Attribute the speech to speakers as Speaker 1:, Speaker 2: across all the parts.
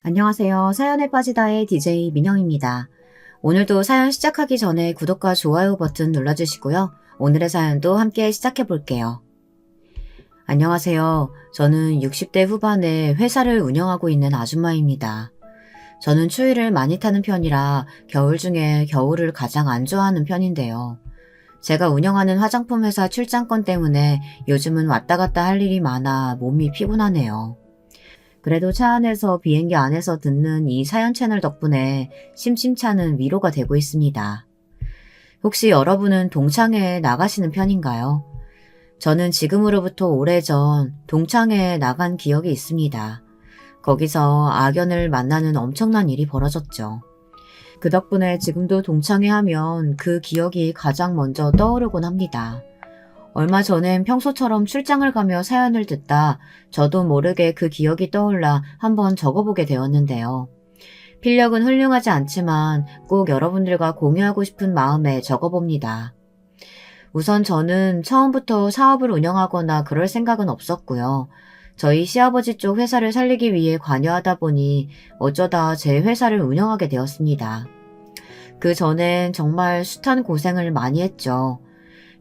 Speaker 1: 안녕하세요. 사연에 빠지다의 DJ 민영입니다. 오늘도 사연 시작하기 전에 구독과 좋아요 버튼 눌러주시고요. 오늘의 사연도 함께 시작해 볼게요. 안녕하세요. 저는 60대 후반에 회사를 운영하고 있는 아줌마입니다. 저는 추위를 많이 타는 편이라 겨울 중에 겨울을 가장 안 좋아하는 편인데요. 제가 운영하는 화장품 회사 출장권 때문에 요즘은 왔다 갔다 할 일이 많아 몸이 피곤하네요. 그래도 차 안에서 비행기 안에서 듣는 이 사연 채널 덕분에 심심찮은 위로가 되고 있습니다. 혹시 여러분은 동창회에 나가시는 편인가요? 저는 지금으로부터 오래전 동창회에 나간 기억이 있습니다. 거기서 악연을 만나는 엄청난 일이 벌어졌죠. 그 덕분에 지금도 동창회 하면 그 기억이 가장 먼저 떠오르곤 합니다. 얼마 전엔 평소처럼 출장을 가며 사연을 듣다 저도 모르게 그 기억이 떠올라 한번 적어보게 되었는데요. 필력은 훌륭하지 않지만 꼭 여러분들과 공유하고 싶은 마음에 적어봅니다. 우선 저는 처음부터 사업을 운영하거나 그럴 생각은 없었고요. 저희 시아버지 쪽 회사를 살리기 위해 관여하다 보니 어쩌다 제 회사를 운영하게 되었습니다. 그 전엔 정말 숱한 고생을 많이 했죠.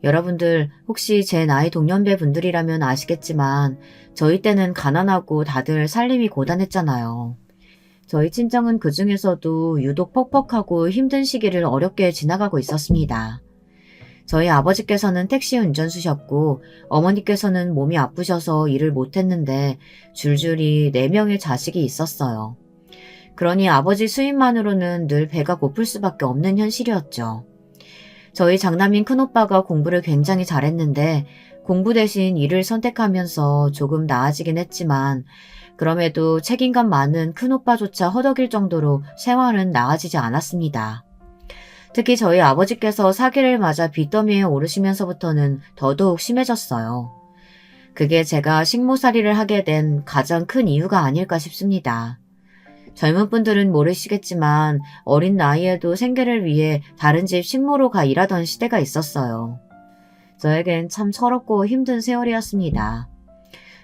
Speaker 1: 여러분들 혹시 제 나이 동년배 분들이라면 아시겠지만 저희 때는 가난하고 다들 살림이 고단했잖아요. 저희 친정은 그 중에서도 유독 퍽퍽하고 힘든 시기를 어렵게 지나가고 있었습니다. 저희 아버지께서는 택시 운전수셨고 어머니께서는 몸이 아프셔서 일을 못했는데 줄줄이 4명의 자식이 있었어요. 그러니 아버지 수입만으로는 늘 배가 고플 수밖에 없는 현실이었죠. 저희 장남인 큰오빠가 공부를 굉장히 잘했는데 공부 대신 일을 선택하면서 조금 나아지긴 했지만 그럼에도 책임감 많은 큰오빠조차 허덕일 정도로 생활은 나아지지 않았습니다. 특히 저희 아버지께서 사기를 맞아 빚더미에 오르시면서부터는 더더욱 심해졌어요. 그게 제가 식모살이를 하게 된 가장 큰 이유가 아닐까 싶습니다. 젊은 분들은 모르시겠지만 어린 나이에도 생계를 위해 다른 집 식모로 가 일하던 시대가 있었어요. 저에겐 참 서럽고 힘든 세월이었습니다.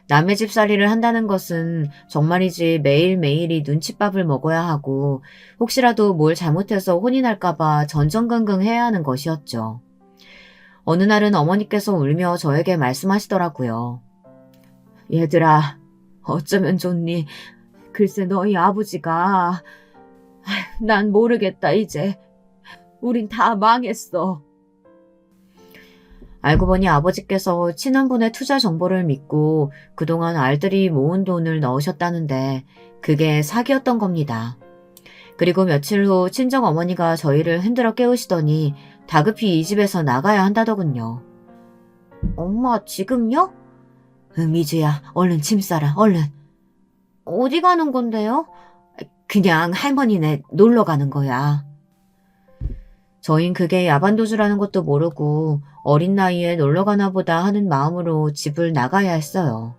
Speaker 1: 남의 집살이를 한다는 것은 정말이지 매일매일이 눈칫밥을 먹어야 하고 혹시라도 뭘 잘못해서 혼이 날까봐 전전긍긍 해야 하는 것이었죠. 어느 날은 어머니께서 울며 저에게 말씀하시더라고요. 얘들아, 어쩌면 좋니? 글쎄 너희 아버지가 난 모르겠다 이제. 우린 다 망했어. 알고 보니 아버지께서 친한분의 투자 정보를 믿고 그동안 알들이 모은 돈을 넣으셨다는데 그게 사기였던 겁니다. 그리고 며칠 후 친정어머니가 저희를 흔들어 깨우시더니 다급히 이 집에서 나가야 한다더군요. 엄마 지금요? 미주야 얼른 짐 싸라 얼른. 어디 가는 건데요? 그냥 할머니네 놀러 가는 거야. 저흰 그게 야반도주라는 것도 모르고 어린 나이에 놀러 가나 보다 하는 마음으로 집을 나가야 했어요.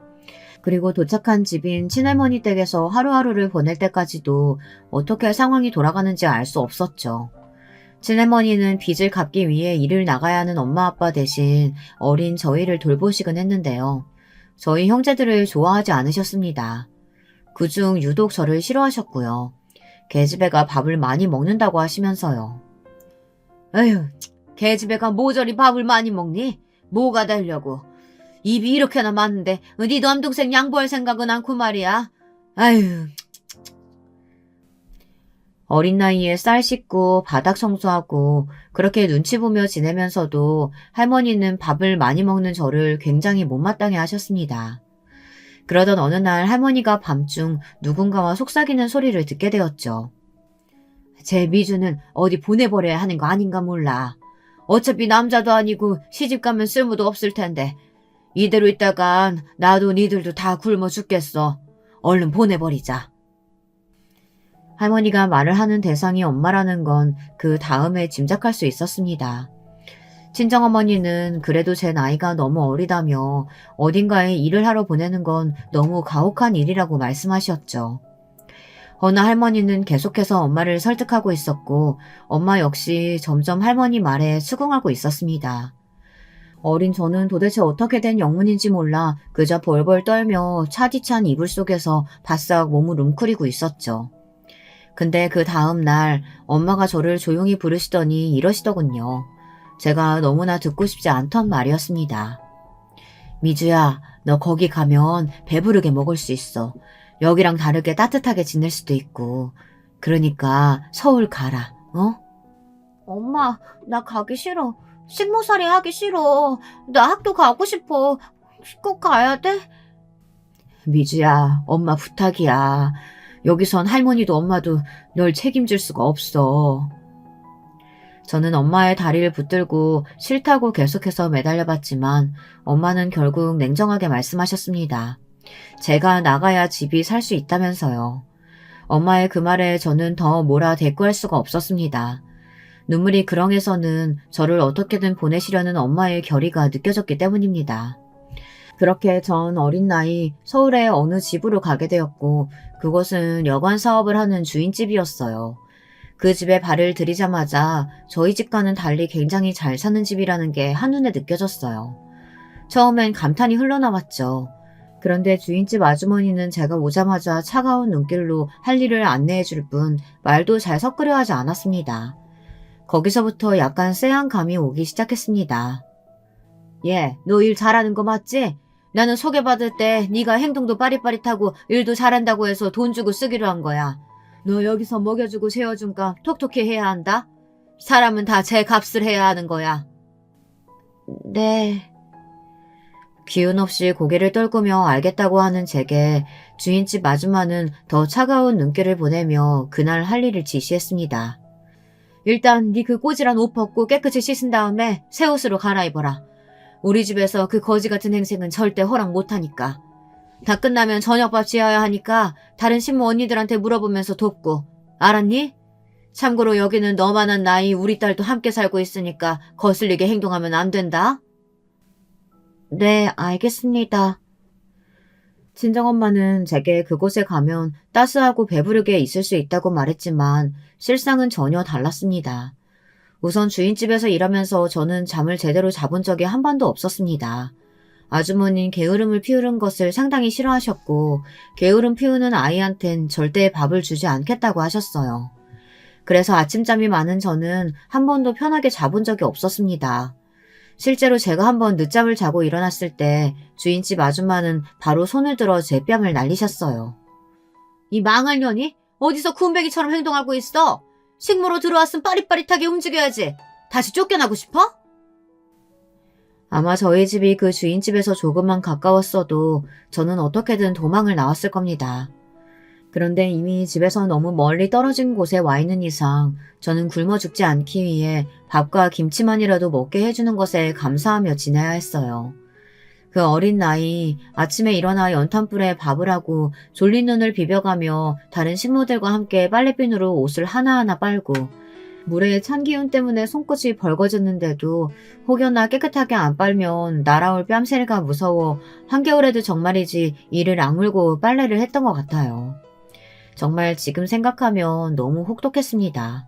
Speaker 1: 그리고 도착한 집인 친할머니 댁에서 하루하루를 보낼 때까지도 어떻게 상황이 돌아가는지 알 수 없었죠. 친할머니는 빚을 갚기 위해 일을 나가야 하는 엄마 아빠 대신 어린 저희를 돌보시곤 했는데요. 저희 형제들을 좋아하지 않으셨습니다. 그중 유독 저를 싫어하셨고요. 계집애가 밥을 많이 먹는다고 하시면서요. 에휴, 계집애가 모조리 밥을 많이 먹니? 뭐가 되려고. 입이 이렇게나 많은데 네 남동생 양보할 생각은 않고 말이야. 아유. 어린 나이에 쌀 씻고 바닥 청소하고 그렇게 눈치 보며 지내면서도 할머니는 밥을 많이 먹는 저를 굉장히 못마땅해 하셨습니다. 그러던 어느 날 할머니가 밤중 누군가와 속삭이는 소리를 듣게 되었죠. 제 미주는 어디 보내버려야 하는 거 아닌가 몰라. 어차피 남자도 아니고 시집가면 쓸모도 없을 텐데 이대로 있다간 나도 니들도 다 굶어 죽겠어. 얼른 보내버리자. 할머니가 말을 하는 대상이 엄마라는 건 그 다음에 짐작할 수 있었습니다. 친정어머니는 그래도 제 나이가 너무 어리다며 어딘가에 일을 하러 보내는 건 너무 가혹한 일이라고 말씀하셨죠. 허나 할머니는 계속해서 엄마를 설득하고 있었고 엄마 역시 점점 할머니 말에 수긍하고 있었습니다. 어린 저는 도대체 어떻게 된 영문인지 몰라 그저 벌벌 떨며 차디찬 이불 속에서 바싹 몸을 웅크리고 있었죠. 근데 그 다음 날 엄마가 저를 조용히 부르시더니 이러시더군요. 제가 너무나 듣고 싶지 않던 말이었습니다. 미주야, 너 거기 가면 배부르게 먹을 수 있어. 여기랑 다르게 따뜻하게 지낼 수도 있고. 그러니까 서울 가라, 어? 엄마, 나 가기 싫어. 식모살이 하기 싫어. 나 학교 가고 싶어. 꼭 가야 돼? 미주야, 엄마 부탁이야. 여기선 할머니도 엄마도 널 책임질 수가 없어. 저는 엄마의 다리를 붙들고 싫다고 계속해서 매달려봤지만 엄마는 결국 냉정하게 말씀하셨습니다. 제가 나가야 집이 살 수 있다면서요. 엄마의 그 말에 저는 더 뭐라 대꾸할 수가 없었습니다. 눈물이 그렁해서는 저를 어떻게든 보내시려는 엄마의 결의가 느껴졌기 때문입니다. 그렇게 전 어린 나이 서울의 어느 집으로 가게 되었고 그곳은 여관 사업을 하는 주인집이었어요. 그 집에 발을 들이자마자 저희 집과는 달리 굉장히 잘 사는 집이라는 게 한눈에 느껴졌어요. 처음엔 감탄이 흘러나왔죠. 그런데 주인집 아주머니는 제가 오자마자 차가운 눈길로 할 일을 안내해 줄 뿐 말도 잘 섞으려 하지 않았습니다. 거기서부터 약간 쎄한 감이 오기 시작했습니다. 예, 너 일 잘하는 거 맞지? 나는 소개받을 때 네가 행동도 빠릿빠릿하고 일도 잘한다고 해서 돈 주고 쓰기로 한 거야. 너 여기서 먹여주고 재워준 값 톡톡히 해야 한다. 사람은 다 제 값을 해야 하는 거야. 네. 기운 없이 고개를 떨구며 알겠다고 하는 제게 주인집 아줌마는 더 차가운 눈길을 보내며 그날 할 일을 지시했습니다. 일단 네 그 꼬질한 옷 벗고 깨끗이 씻은 다음에 새 옷으로 갈아입어라. 우리 집에서 그 거지 같은 행색은 절대 허락 못하니까. 다 끝나면 저녁밥 지어야 하니까 다른 신모 언니들한테 물어보면서 돕고. 알았니? 참고로 여기는 너만한 나이 우리 딸도 함께 살고 있으니까 거슬리게 행동하면 안 된다. 네, 알겠습니다. 친정엄마는 제게 그곳에 가면 따스하고 배부르게 있을 수 있다고 말했지만 실상은 전혀 달랐습니다. 우선 주인집에서 일하면서 저는 잠을 제대로 자본 적이 한 번도 없었습니다. 아주머니는 게으름을 피우는 것을 상당히 싫어하셨고 게으름 피우는 아이한텐 절대 밥을 주지 않겠다고 하셨어요. 그래서 아침잠이 많은 저는 한 번도 편하게 자본 적이 없었습니다. 실제로 제가 한번 늦잠을 자고 일어났을 때 주인집 아줌마는 바로 손을 들어 제 뺨을 날리셨어요. 이 망할 년이 어디서 군뱅이처럼 행동하고 있어? 식모로 들어왔으면 빠릿빠릿하게 움직여야지. 다시 쫓겨나고 싶어? 아마 저희 집이 그 주인집에서 조금만 가까웠어도 저는 어떻게든 도망을 나왔을 겁니다. 그런데 이미 집에서 너무 멀리 떨어진 곳에 와 있는 이상 저는 굶어 죽지 않기 위해 밥과 김치만이라도 먹게 해주는 것에 감사하며 지내야 했어요. 그 어린 나이 아침에 일어나 연탄불에 밥을 하고 졸린 눈을 비벼가며 다른 식모들과 함께 빨래비누로 옷을 하나하나 빨고 물에 찬 기운 때문에 손끝이 벌거졌는데도 혹여나 깨끗하게 안 빨면 날아올 뺨새가 무서워 한겨울에도 정말이지 이를 악물고 빨래를 했던 것 같아요. 정말 지금 생각하면 너무 혹독했습니다.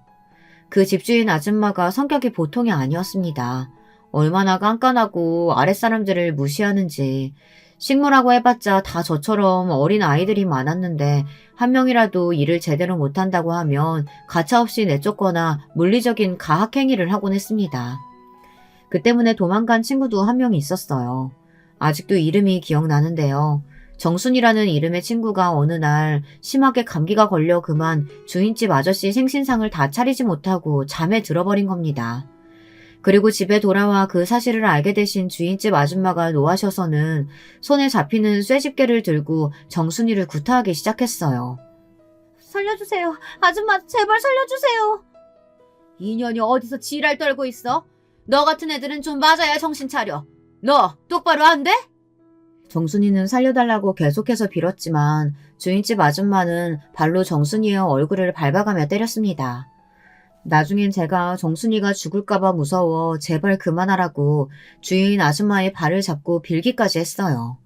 Speaker 1: 그 집주인 아줌마가 성격이 보통이 아니었습니다. 얼마나 깐깐하고 아랫사람들을 무시하는지. 식모라고 해봤자 다 저처럼 어린 아이들이 많았는데 한 명이라도 일을 제대로 못한다고 하면 가차없이 내쫓거나 물리적인 가학행위를 하곤 했습니다. 그 때문에 도망간 친구도 한 명 있었어요. 아직도 이름이 기억나는데요. 정순이라는 이름의 친구가 어느 날 심하게 감기가 걸려 그만 주인집 아저씨 생신상을 다 차리지 못하고 잠에 들어버린 겁니다. 그리고 집에 돌아와 그 사실을 알게 되신 주인집 아줌마가 노하셔서는 손에 잡히는 쇠집게를 들고 정순이를 구타하기 시작했어요. 살려주세요. 아줌마 제발 살려주세요. 이년이 어디서 지랄 떨고 있어? 너 같은 애들은 좀 맞아야 정신 차려. 너 똑바로 안 돼? 정순이는 살려달라고 계속해서 빌었지만 주인집 아줌마는 발로 정순이의 얼굴을 밟아가며 때렸습니다. 나중엔 제가 정순이가 죽을까봐 무서워 제발 그만하라고 주인 아줌마의 발을 잡고 빌기까지 했어요.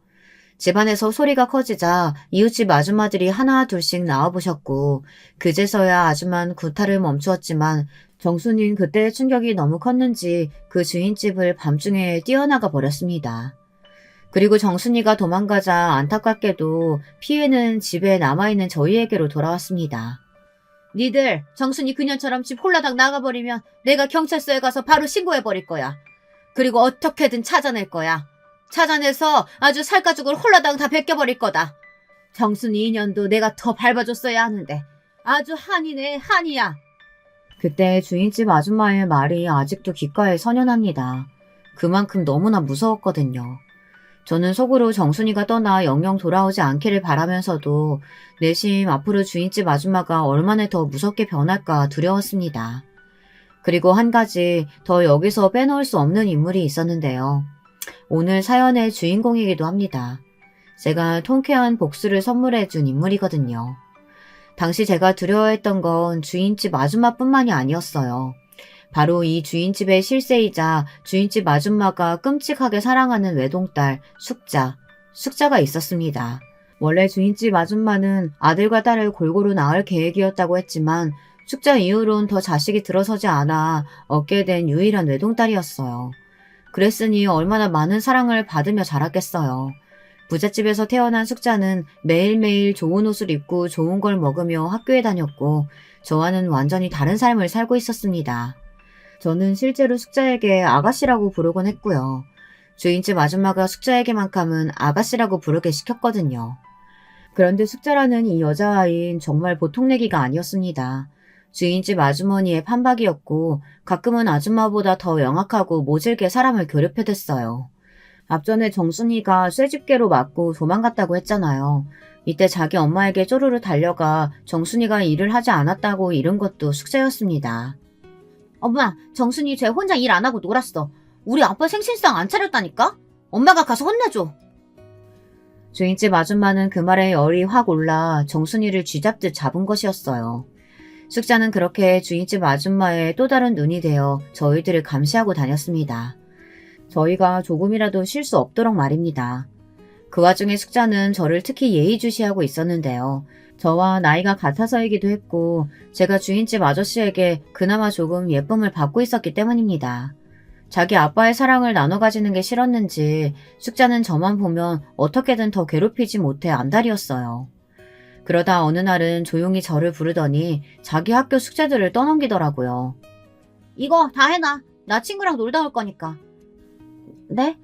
Speaker 1: 집안에서 소리가 커지자 이웃집 아줌마들이 하나 둘씩 나와보셨고 그제서야 아줌마는 구타를 멈추었지만 정순이는 그때의 충격이 너무 컸는지 그 주인집을 밤중에 뛰어나가 버렸습니다. 그리고 정순이가 도망가자 안타깝게도 피해는 집에 남아있는 저희에게로 돌아왔습니다. 니들 정순이 그년처럼 집 홀라당 나가버리면 내가 경찰서에 가서 바로 신고해버릴 거야. 그리고 어떻게든 찾아낼 거야. 찾아내서 아주 살가죽을 홀라당 다 벗겨버릴 거다. 정순이 인연도 내가 더 밟아줬어야 하는데 아주 한이네 한이야. 그때 주인집 아줌마의 말이 아직도 귓가에 선연합니다. 그만큼 너무나 무서웠거든요. 저는 속으로 정순이가 떠나 영영 돌아오지 않기를 바라면서도 내심 앞으로 주인집 아줌마가 얼마나 더 무섭게 변할까 두려웠습니다. 그리고 한 가지 더 여기서 빼놓을 수 없는 인물이 있었는데요. 오늘 사연의 주인공이기도 합니다. 제가 통쾌한 복수를 선물해준 인물이거든요. 당시 제가 두려워했던 건 주인집 아줌마뿐만이 아니었어요. 바로 이 주인집의 실세이자 주인집 아줌마가 끔찍하게 사랑하는 외동딸 숙자가 있었습니다. 원래 주인집 아줌마는 아들과 딸을 골고루 낳을 계획이었다고 했지만 숙자 이후론 더 자식이 들어서지 않아 얻게 된 유일한 외동딸이었어요. 그랬으니 얼마나 많은 사랑을 받으며 자랐겠어요. 부잣집에서 태어난 숙자는 매일매일 좋은 옷을 입고 좋은 걸 먹으며 학교에 다녔고 저와는 완전히 다른 삶을 살고 있었습니다. 저는 실제로 숙자에게 아가씨라고 부르곤 했고요. 주인집 아줌마가 숙자에게만큼은 아가씨라고 부르게 시켰거든요. 그런데 숙자라는 이 여자아이는 정말 보통 내기가 아니었습니다. 주인집 아주머니의 판박이었고 가끔은 아줌마보다 더 영악하고 모질게 사람을 괴롭혀댔어요. 앞전에 정순이가 쇠집게로 맞고 도망갔다고 했잖아요. 이때 자기 엄마에게 쪼르르 달려가 정순이가 일을 하지 않았다고 이른 것도 숙자였습니다. 엄마, 정순이 쟤 혼자 일 안 하고 놀았어. 우리 아빠 생신상 안 차렸다니까? 엄마가 가서 혼내줘. 주인집 아줌마는 그 말에 열이 확 올라 정순이를 쥐잡듯 잡은 것이었어요. 숙자는 그렇게 주인집 아줌마의 또 다른 눈이 되어 저희들을 감시하고 다녔습니다. 저희가 조금이라도 실수 없도록 말입니다. 그 와중에 숙자는 저를 특히 예의주시하고 있었는데요. 저와 나이가 같아서이기도 했고 제가 주인집 아저씨에게 그나마 조금 예쁨을 받고 있었기 때문입니다. 자기 아빠의 사랑을 나눠 가지는 게 싫었는지 숙자는 저만 보면 어떻게든 더 괴롭히지 못해 안달이었어요. 그러다 어느 날은 조용히 저를 부르더니 자기 학교 숙제들을 떠넘기더라고요. 이거 다 해놔. 나 친구랑 놀다 올 거니까. 네?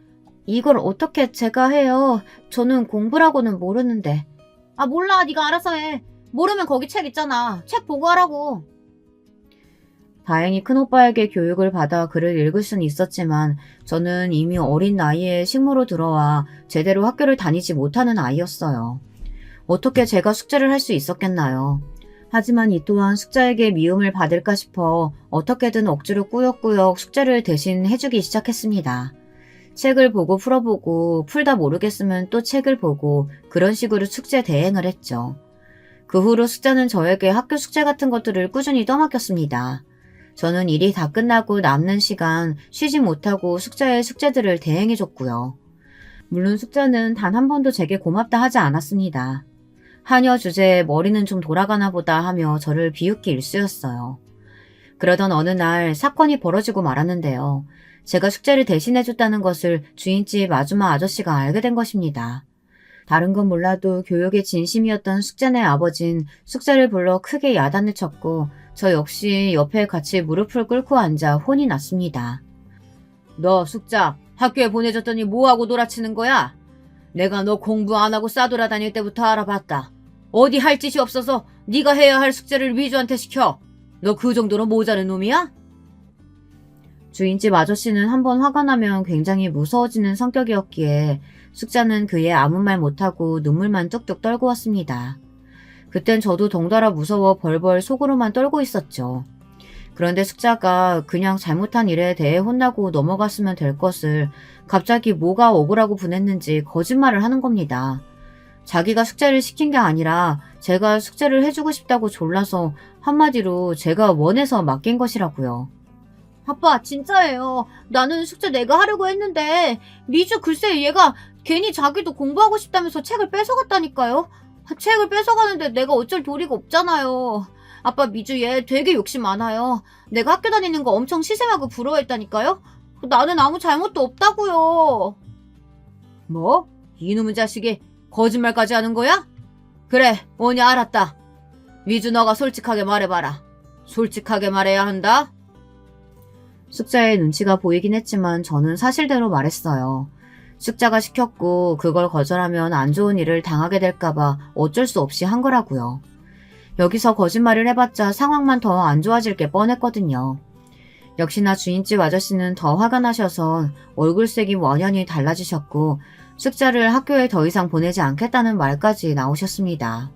Speaker 1: 이걸 어떻게 제가 해요? 저는 공부라고는 모르는데. 아 몰라. 네가 알아서 해. 모르면 거기 책 있잖아. 책 보고 하라고. 다행히 큰오빠에게 교육을 받아 글을 읽을 수는 있었지만 저는 이미 어린 나이에 식모로 들어와 제대로 학교를 다니지 못하는 아이였어요. 어떻게 제가 숙제를 할 수 있었겠나요? 하지만 이 또한 숙자에게 미움을 받을까 싶어 어떻게든 억지로 꾸역꾸역 숙제를 대신 해주기 시작했습니다. 책을 보고 풀어보고 풀다 모르겠으면 또 책을 보고 그런 식으로 숙제 대행을 했죠. 그 후로 숙자는 저에게 학교 숙제 같은 것들을 꾸준히 떠맡겼습니다. 저는 일이 다 끝나고 남는 시간 쉬지 못하고 숙자의 숙제들을 대행해줬고요. 물론 숙자는 단 한 번도 제게 고맙다 하지 않았습니다. 하녀 주제에 머리는 좀 돌아가나 보다 하며 저를 비웃기 일쑤였어요. 그러던 어느 날 사건이 벌어지고 말았는데요. 제가 숙제를 대신해줬다는 것을 주인집 아줌마 아저씨가 알게 된 것입니다. 다른 건 몰라도 교육에 진심이었던 숙자네 아버진 숙자를 불러 크게 야단을 쳤고 저 역시 옆에 같이 무릎을 꿇고 앉아 혼이 났습니다. 너 숙자 학교에 보내줬더니 뭐하고 놀아치는 거야? 내가 너 공부 안 하고 싸돌아다닐 때부터 알아봤다. 어디 할 짓이 없어서 네가 해야 할 숙제를 위주한테 시켜. 너 그 정도로 모자른 놈이야? 주인집 아저씨는 한번 화가 나면 굉장히 무서워지는 성격이었기에 숙자는 그에 아무 말 못하고 눈물만 뚝뚝 떨고 왔습니다. 그땐 저도 덩달아 무서워 벌벌 속으로만 떨고 있었죠. 그런데 숙자가 그냥 잘못한 일에 대해 혼나고 넘어갔으면 될 것을 갑자기 뭐가 억울하고 분했는지 거짓말을 하는 겁니다. 자기가 숙제를 시킨 게 아니라 제가 숙제를 해주고 싶다고 졸라서 한마디로 제가 원해서 맡긴 것이라고요.
Speaker 2: 아빠, 진짜예요. 나는 숙제 내가 하려고 했는데 미주 글쎄 얘가 괜히 자기도 공부하고 싶다면서 책을 뺏어갔다니까요. 책을 뺏어가는데 내가 어쩔 도리가 없잖아요. 아빠, 미주 얘 되게 욕심 많아요. 내가 학교 다니는 거 엄청 시샘하고 부러워했다니까요. 나는 아무 잘못도 없다고요. 뭐? 이놈의 자식이 거짓말까지 하는 거야? 그래, 오니 알았다. 미주, 너가 솔직하게 말해봐라. 솔직하게 말해야 한다.
Speaker 1: 숙자의 눈치가 보이긴 했지만 저는 사실대로 말했어요. 숙자가 시켰고 그걸 거절하면 안 좋은 일을 당하게 될까봐 어쩔 수 없이 한 거라고요. 여기서 거짓말을 해봤자 상황만 더 안 좋아질 게 뻔했거든요. 역시나 주인집 아저씨는 더 화가 나셔서 얼굴색이 원연히 달라지셨고 숙자를 학교에 더 이상 보내지 않겠다는 말까지 나오셨습니다.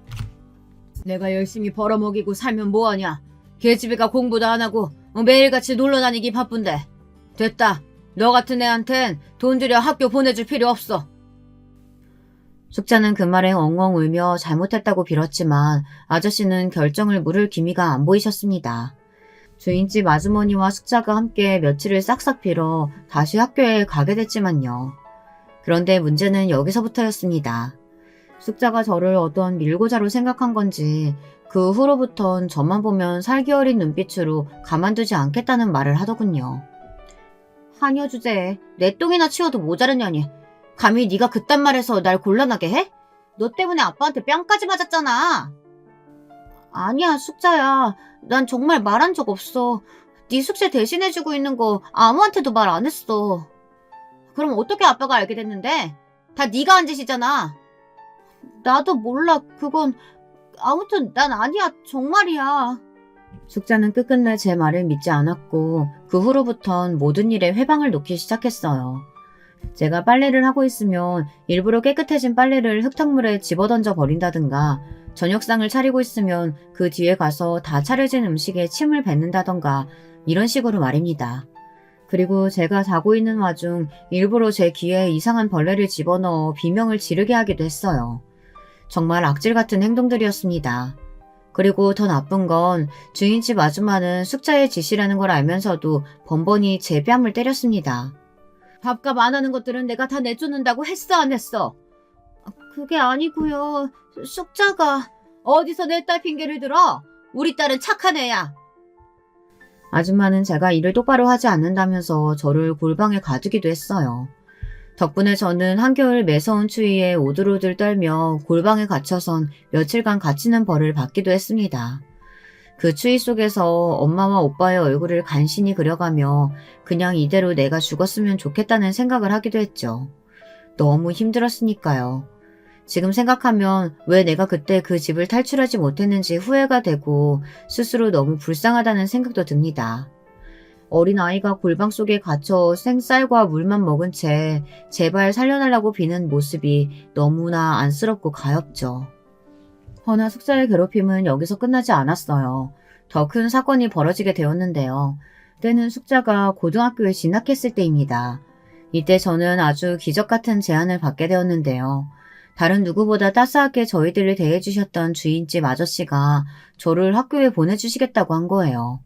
Speaker 2: 내가 열심히 벌어먹이고 살면 뭐하냐. 계집애가 공부도 안 하고 매일같이 놀러다니기 바쁜데. 됐다. 너 같은 애한텐 돈 들여 학교 보내줄 필요 없어.
Speaker 1: 숙자는 그 말에 엉엉 울며 잘못했다고 빌었지만 아저씨는 결정을 물을 기미가 안 보이셨습니다. 주인집 아주머니와 숙자가 함께 며칠을 싹싹 빌어 다시 학교에 가게 됐지만요. 그런데 문제는 여기서부터였습니다. 숙자가 저를 어떤 밀고자로 생각한 건지 그 후로부턴 저만 보면 살기 어린 눈빛으로 가만두지 않겠다는 말을 하더군요. 한여 주제에 내 똥이나 치워도 모자르냐니. 감히 네가 그딴 말해서 날 곤란하게 해? 너 때문에 아빠한테 뺨까지 맞았잖아. 아니야, 숙자야. 난 정말 말한 적 없어. 네 숙제 대신해주고 있는 거 아무한테도 말 안 했어. 그럼 어떻게 아빠가 알게 됐는데? 다 네가 한 짓이잖아. 나도 몰라. 그건 아무튼 난 아니야. 정말이야. 숙자는 끝끝내 제 말을 믿지 않았고 그 후로부턴 모든 일에 회방을 놓기 시작했어요. 제가 빨래를 하고 있으면 일부러 깨끗해진 빨래를 흙탕물에 집어던져 버린다든가 저녁상을 차리고 있으면 그 뒤에 가서 다 차려진 음식에 침을 뱉는다던가 이런 식으로 말입니다. 그리고 제가 자고 있는 와중 일부러 제 귀에 이상한 벌레를 집어넣어 비명을 지르게 하기도 했어요. 정말 악질 같은 행동들이었습니다. 그리고 더 나쁜 건 주인집 아줌마는 숙자의 짓이라는 걸 알면서도 번번이 제 뺨을 때렸습니다.
Speaker 2: 밥값 안 하는 것들은 내가 다 내쫓는다고 했어, 안 했어? 그게 아니고요. 숙자가. 어디서 내 딸 핑계를 들어? 우리 딸은 착한 애야.
Speaker 1: 아줌마는 제가 일을 똑바로 하지 않는다면서 저를 골방에 가두기도 했어요. 덕분에 저는 한겨울 매서운 추위에 오들오들 떨며 골방에 갇혀선 며칠간 갇히는 벌을 받기도 했습니다. 그 추위 속에서 엄마와 오빠의 얼굴을 간신히 그려가며 그냥 이대로 내가 죽었으면 좋겠다는 생각을 하기도 했죠. 너무 힘들었으니까요. 지금 생각하면 왜 내가 그때 그 집을 탈출하지 못했는지 후회가 되고 스스로 너무 불쌍하다는 생각도 듭니다. 어린아이가 골방 속에 갇혀 생쌀과 물만 먹은 채 제발 살려달라고 비는 모습이 너무나 안쓰럽고 가엾죠. 허나 숙자의 괴롭힘은 여기서 끝나지 않았어요. 더 큰 사건이 벌어지게 되었는데요. 때는 숙자가 고등학교에 진학했을 때입니다. 이때 저는 아주 기적 같은 제안을 받게 되었는데요. 다른 누구보다 따스하게 저희들을 대해주셨던 주인집 아저씨가 저를 학교에 보내주시겠다고 한 거예요.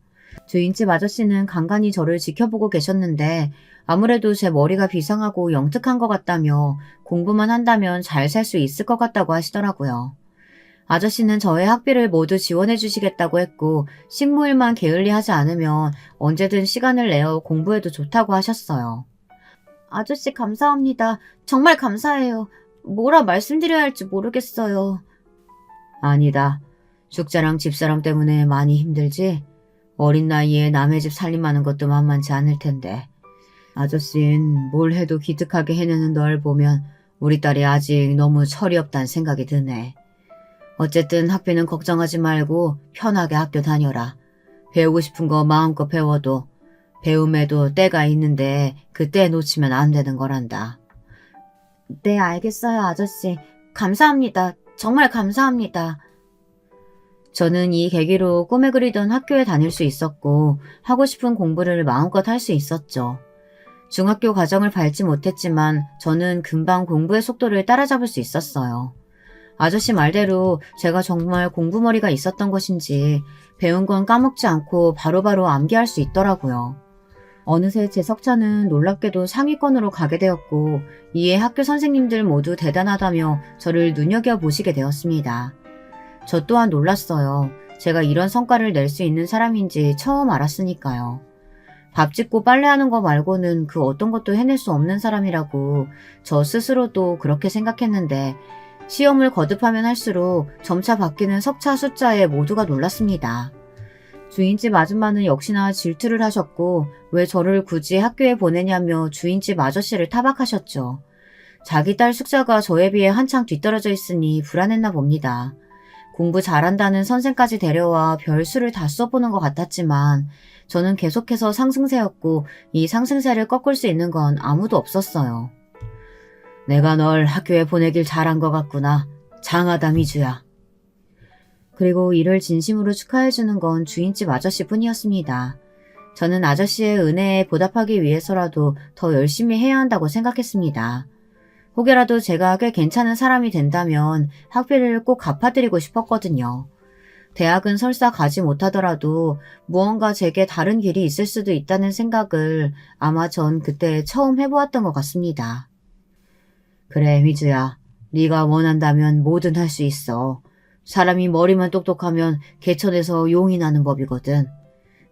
Speaker 1: 주인집 아저씨는 간간히 저를 지켜보고 계셨는데 아무래도 제 머리가 비상하고 영특한 것 같다며 공부만 한다면 잘 살 수 있을 것 같다고 하시더라고요. 아저씨는 저의 학비를 모두 지원해 주시겠다고 했고 식모일만 게을리하지 않으면 언제든 시간을 내어 공부해도 좋다고 하셨어요. 아저씨 감사합니다. 정말 감사해요. 뭐라 말씀드려야 할지 모르겠어요. 아니다. 숙자랑 집사람 때문에 많이 힘들지? 어린 나이에 남의 집 살림하는 것도 만만치 않을 텐데. 아저씨는 뭘 해도 기특하게 해내는 널 보면 우리 딸이 아직 너무 철이 없다는 생각이 드네. 어쨌든 학비는 걱정하지 말고 편하게 학교 다녀라. 배우고 싶은 거 마음껏 배워도 배움에도 때가 있는데 그때 놓치면 안 되는 거란다. 네, 알겠어요, 아저씨. 감사합니다. 정말 감사합니다. 저는 이 계기로 꿈에 그리던 학교에 다닐 수 있었고 하고 싶은 공부를 마음껏 할 수 있었죠. 중학교 과정을 밟지 못했지만 저는 금방 공부의 속도를 따라잡을 수 있었어요. 아저씨 말대로 제가 정말 공부머리가 있었던 것인지 배운 건 까먹지 않고 바로바로 암기할 수 있더라고요. 어느새 제 석차는 놀랍게도 상위권으로 가게 되었고 이에 학교 선생님들 모두 대단하다며 저를 눈여겨보시게 되었습니다. 저 또한 놀랐어요. 제가 이런 성과를 낼 수 있는 사람인지 처음 알았으니까요. 밥 짓고 빨래하는 거 말고는 그 어떤 것도 해낼 수 없는 사람이라고 저 스스로도 그렇게 생각했는데 시험을 거듭하면 할수록 점차 바뀌는 석차 숫자에 모두가 놀랐습니다. 주인집 아줌마는 역시나 질투를 하셨고 왜 저를 굳이 학교에 보내냐며 주인집 아저씨를 타박하셨죠. 자기 딸 숙자가 저에 비해 한창 뒤떨어져 있으니 불안했나 봅니다. 공부 잘한다는 선생까지 데려와 별수를 다 써보는 것 같았지만 저는 계속해서 상승세였고 이 상승세를 꺾을 수 있는 건 아무도 없었어요. 내가 널 학교에 보내길 잘한 것 같구나. 장하다 미주야. 그리고 이를 진심으로 축하해주는 건 주인집 아저씨뿐이었습니다. 저는 아저씨의 은혜에 보답하기 위해서라도 더 열심히 해야 한다고 생각했습니다. 혹여라도 제가 꽤 괜찮은 사람이 된다면 학비를 꼭 갚아드리고 싶었거든요. 대학은 설사 가지 못하더라도 무언가 제게 다른 길이 있을 수도 있다는 생각을 아마 전 그때 처음 해보았던 것 같습니다. 그래, 미주야. 네가 원한다면 뭐든 할 수 있어. 사람이 머리만 똑똑하면 개천에서 용이 나는 법이거든.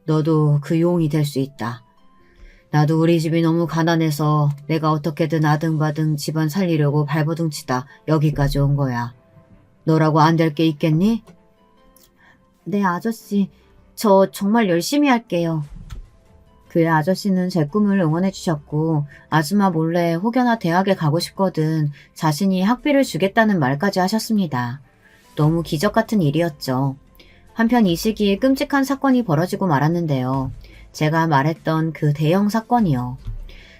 Speaker 1: 너도 그 용이 될 수 있다. 나도 우리 집이 너무 가난해서 내가 어떻게든 아등바등 집안 살리려고 발버둥치다 여기까지 온 거야. 너라고 안 될 게 있겠니? 네, 아저씨. 저 정말 열심히 할게요. 그의 아저씨는 제 꿈을 응원해 주셨고 아줌마 몰래 혹여나 대학에 가고 싶거든 자신이 학비를 주겠다는 말까지 하셨습니다. 너무 기적 같은 일이었죠. 한편 이 시기에 끔찍한 사건이 벌어지고 말았는데요. 제가 말했던 그 대형 사건이요.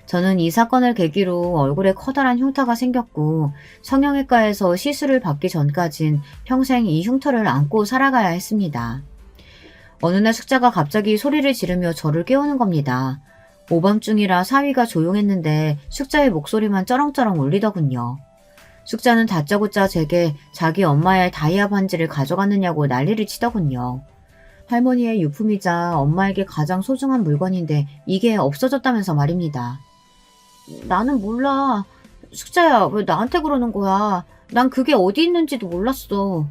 Speaker 1: 저는 이 사건을 계기로 얼굴에 커다란 흉터가 생겼고 성형외과에서 시술을 받기 전까진 평생 이 흉터를 안고 살아가야 했습니다. 어느 날 숙자가 갑자기 소리를 지르며 저를 깨우는 겁니다. 오밤중이라 사위가 조용했는데 숙자의 목소리만 쩌렁쩌렁 울리더군요. 숙자는 다짜고짜 제게 자기 엄마의 다이아 반지를 가져갔느냐고 난리를 치더군요. 할머니의 유품이자 엄마에게 가장 소중한 물건인데 이게 없어졌다면서 말입니다. 나는 몰라. 숙자야, 왜 나한테 그러는 거야? 난 그게 어디 있는지도 몰랐어.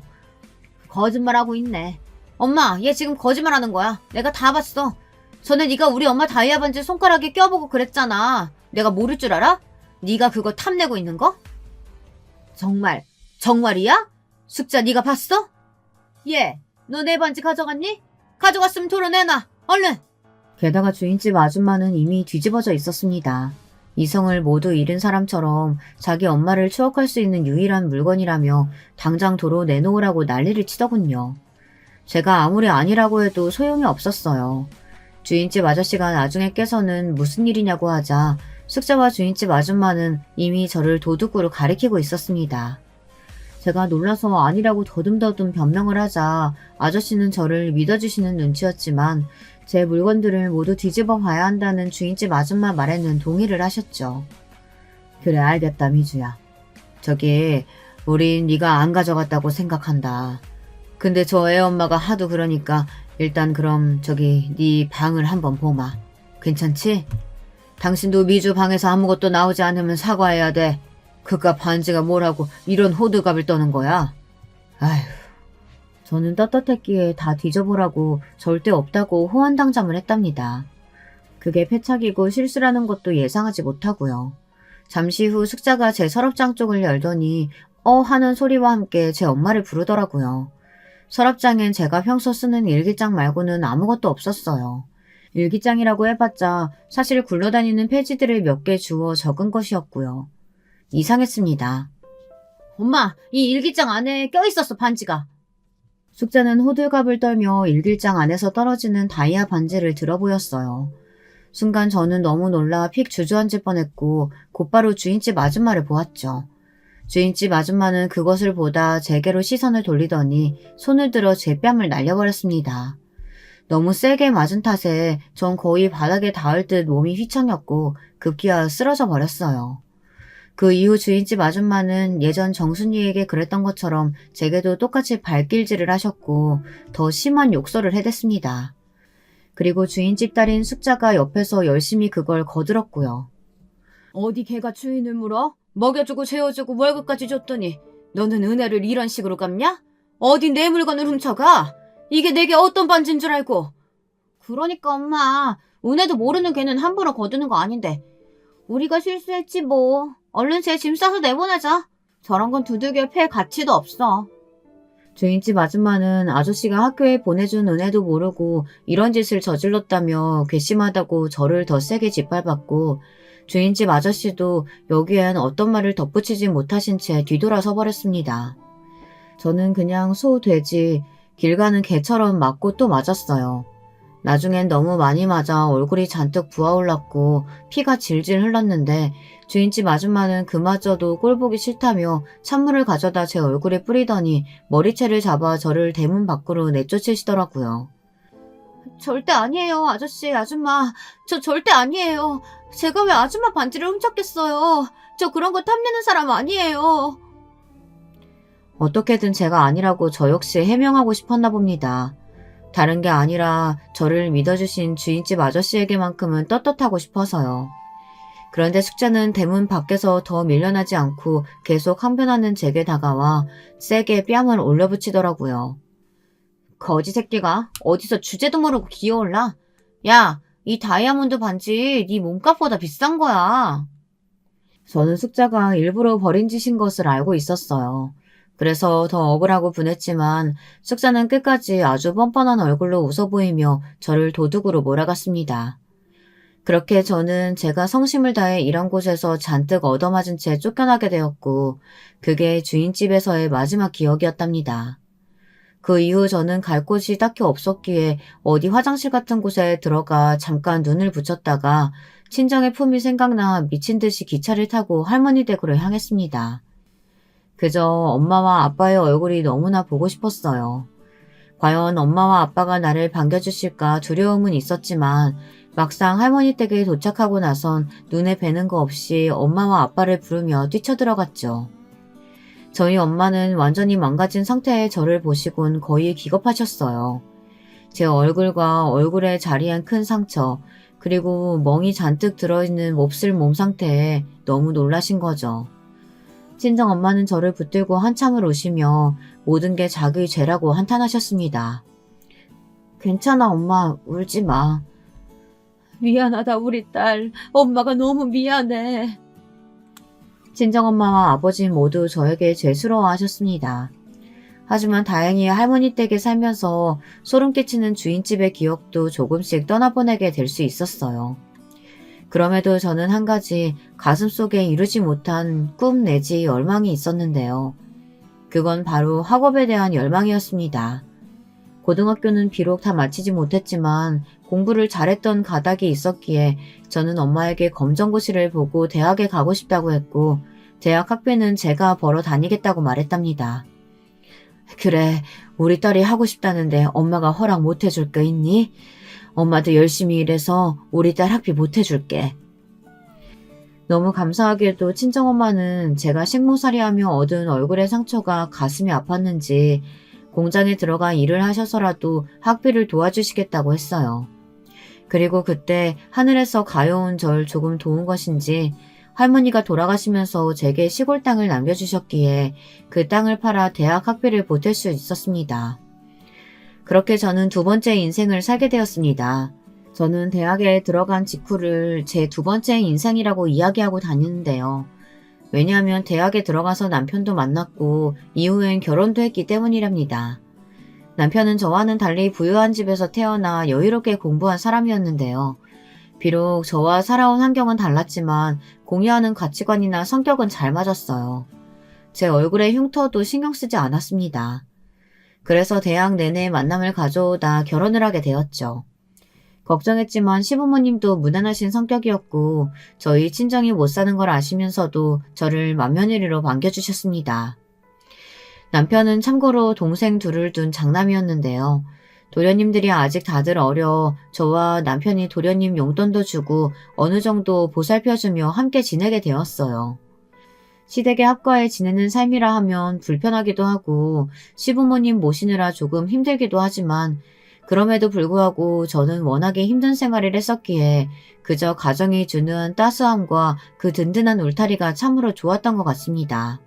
Speaker 1: 거짓말하고 있네. 엄마, 얘 지금 거짓말하는 거야. 내가 다 봤어. 전에 네가 우리 엄마 다이아 반지 손가락에 껴보고 그랬잖아. 내가 모를 줄 알아? 네가 그거 탐내고 있는 거? 정말이야? 숙자 네가 봤어? 얘, 너 내 반지 가져갔니? 가져갔으면 도려내놔. 얼른! 게다가 주인집 아줌마는 이미 뒤집어져 있었습니다. 이성을 모두 잃은 사람처럼 자기 엄마를 추억할 수 있는 유일한 물건이라며 당장 도로 내놓으라고 난리를 치더군요. 제가 아무리 아니라고 해도 소용이 없었어요. 주인집 아저씨가 나중에 깨서는 무슨 일이냐고 하자 숙자와 주인집 아줌마는 이미 저를 도둑으로 가리키고 있었습니다. 제가 놀라서 아니라고 더듬더듬 변명을 하자 아저씨는 저를 믿어주시는 눈치였지만 제 물건들을 모두 뒤집어 봐야 한다는 주인집 아줌마 말에는 동의를 하셨죠. 그래, 알겠다, 미주야. 저기 우린 네가 안 가져갔다고 생각한다. 근데 저 애 엄마가 하도 그러니까 일단 그럼 저기 네 방을 한번 보마. 괜찮지? 당신도 미주 방에서 아무것도 나오지 않으면 사과해야 돼. 그깟 반지가 뭐라고 이런 호들갑을 떠는 거야? 아휴. 저는 떳떳했기에 다 뒤져보라고 절대 없다고 호언당장을 했답니다. 그게 패착이고 실수라는 것도 예상하지 못하고요. 잠시 후 숙자가 제 서랍장 쪽을 열더니 하는 소리와 함께 제 엄마를 부르더라고요. 서랍장엔 제가 평소 쓰는 일기장 말고는 아무것도 없었어요. 일기장이라고 해봤자 사실 굴러다니는 페이지들을 몇 개 주워 적은 것이었고요. 이상했습니다. 엄마, 이 일기장 안에 껴있었어, 반지가. 숙자는 호들갑을 떨며 일기장 안에서 떨어지는 다이아 반지를 들어보였어요. 순간 저는 너무 놀라 픽 주저앉을 뻔했고 곧바로 주인집 아줌마를 보았죠. 주인집 아줌마는 그것을 보다 제게로 시선을 돌리더니 손을 들어 제 뺨을 날려버렸습니다. 너무 세게 맞은 탓에 전 거의 바닥에 닿을 듯 몸이 휘청였고 급기야 쓰러져 버렸어요. 그 이후 주인집 아줌마는 예전 정순이에게 그랬던 것처럼 제게도 똑같이 발길질을 하셨고 더 심한 욕설을 해댔습니다. 그리고 주인집 딸인 숙자가 옆에서 열심히 그걸 거들었고요. 어디 걔가 주인을 물어? 먹여주고 재워주고 월급까지 줬더니 너는 은혜를 이런 식으로 갚냐? 어디 내 물건을 훔쳐가? 이게 내게 어떤 반지인 줄 알고.
Speaker 2: 그러니까 엄마, 은혜도 모르는 걔는 함부로 거두는 거 아닌데. 우리가 실수했지 뭐. 얼른 쟤 짐 싸서 내보내자. 저런 건 두들겨 팰 가치도 없어.
Speaker 1: 주인집 아줌마는 아저씨가 학교에 보내준 은혜도 모르고 이런 짓을 저질렀다며 괘씸하다고 저를 더 세게 짓밟았고, 주인집 아저씨도 여기엔 어떤 말을 덧붙이지 못하신 채 뒤돌아서 버렸습니다. 저는 그냥 소, 돼지, 길 가는 개처럼 맞고 또 맞았어요. 나중엔 너무 많이 맞아 얼굴이 잔뜩 부어올랐고 피가 질질 흘렀는데, 주인집 아줌마는 그마저도 꼴보기 싫다며 찬물을 가져다 제 얼굴에 뿌리더니 머리채를 잡아 저를 대문 밖으로 내쫓으시더라고요.
Speaker 2: 절대 아니에요, 아저씨, 아줌마. 저 절대 아니에요. 제가 왜 아줌마 반지를 훔쳤겠어요. 저 그런 거 탐내는 사람 아니에요.
Speaker 1: 어떻게든 제가 아니라고 저 역시 해명하고 싶었나 봅니다. 다른 게 아니라 저를 믿어주신 주인집 아저씨에게만큼은 떳떳하고 싶어서요. 그런데 숙자는 대문 밖에서 더 밀려나지 않고 계속 항변하는 제게 다가와 세게 뺨을 올려붙이더라고요. 거지 새끼가 어디서 주제도 모르고 기어올라? 야, 이 다이아몬드 반지 네 몸값보다 비싼 거야. 저는 숙자가 일부러 버린 짓인 것을 알고 있었어요. 그래서 더 억울하고 분했지만 숙자는 끝까지 아주 뻔뻔한 얼굴로 웃어 보이며 저를 도둑으로 몰아갔습니다. 그렇게 저는 제가 성심을 다해 일한 곳에서 잔뜩 얻어맞은 채 쫓겨나게 되었고, 그게 주인집에서의 마지막 기억이었답니다. 그 이후 저는 갈 곳이 딱히 없었기에 어디 화장실 같은 곳에 들어가 잠깐 눈을 붙였다가 친정의 품이 생각나 미친 듯이 기차를 타고 할머니 댁으로 향했습니다. 그저 엄마와 아빠의 얼굴이 너무나 보고 싶었어요. 과연 엄마와 아빠가 나를 반겨주실까 두려움은 있었지만 막상 할머니 댁에 도착하고 나선 눈에 뵈는 거 없이 엄마와 아빠를 부르며 뛰쳐들어갔죠. 저희 엄마는 완전히 망가진 상태의 저를 보시곤 거의 기겁하셨어요. 제 얼굴과 얼굴에 자리한 큰 상처, 그리고 멍이 잔뜩 들어있는 몹쓸 몸 상태에 너무 놀라신 거죠. 친정 엄마는 저를 붙들고 한참을 우시며 모든 게 자기 죄라고 한탄하셨습니다. 괜찮아 엄마, 울지 마. 미안하다 우리 딸, 엄마가 너무 미안해. 친정엄마와 아버지 모두 저에게 죄스러워하셨습니다. 하지만 다행히 할머니 댁에 살면서 소름 끼치는 주인집의 기억도 조금씩 떠나보내게 될 수 있었어요. 그럼에도 저는 한 가지 가슴속에 이루지 못한 꿈 내지 열망이 있었는데요. 그건 바로 학업에 대한 열망이었습니다. 고등학교는 비록 다 마치지 못했지만 공부를 잘했던 가닥이 있었기에 저는 엄마에게 검정고시를 보고 대학에 가고 싶다고 했고, 대학 학비는 제가 벌어 다니겠다고 말했답니다. 그래, 우리 딸이 하고 싶다는데 엄마가 허락 못 해줄 거 있니? 엄마도 열심히 일해서 우리 딸 학비 못 해줄게. 너무 감사하게도 친정엄마는 제가 식모살이하며 얻은 얼굴의 상처가 가슴이 아팠는지 공장에 들어가 일을 하셔서라도 학비를 도와주시겠다고 했어요. 그리고 그때 하늘에서 가여운 절 조금 도운 것인지 할머니가 돌아가시면서 제게 시골 땅을 남겨주셨기에 그 땅을 팔아 대학 학비를 보탤 수 있었습니다. 그렇게 저는 두 번째 인생을 살게 되었습니다. 저는 대학에 들어간 직후를 제 두 번째 인생이라고 이야기하고 다니는데요. 왜냐하면 대학에 들어가서 남편도 만났고 이후엔 결혼도 했기 때문이랍니다. 남편은 저와는 달리 부유한 집에서 태어나 여유롭게 공부한 사람이었는데요. 비록 저와 살아온 환경은 달랐지만 공유하는 가치관이나 성격은 잘 맞았어요. 제 얼굴에 흉터도 신경 쓰지 않았습니다. 그래서 대학 내내 만남을 가져오다 결혼을 하게 되었죠. 걱정했지만 시부모님도 무난하신 성격이었고 저희 친정이 못 사는 걸 아시면서도 저를 맏며느리로 반겨주셨습니다. 남편은 참고로 동생 둘을 둔 장남이었는데요. 도련님들이 아직 다들 어려 저와 남편이 도련님 용돈도 주고 어느 정도 보살펴주며 함께 지내게 되었어요. 시댁에 합가해 지내는 삶이라 하면 불편하기도 하고 시부모님 모시느라 조금 힘들기도 하지만 그럼에도 불구하고 저는 워낙에 힘든 생활을 했었기에 그저 가정이 주는 따스함과 그 든든한 울타리가 참으로 좋았던 것 같습니다.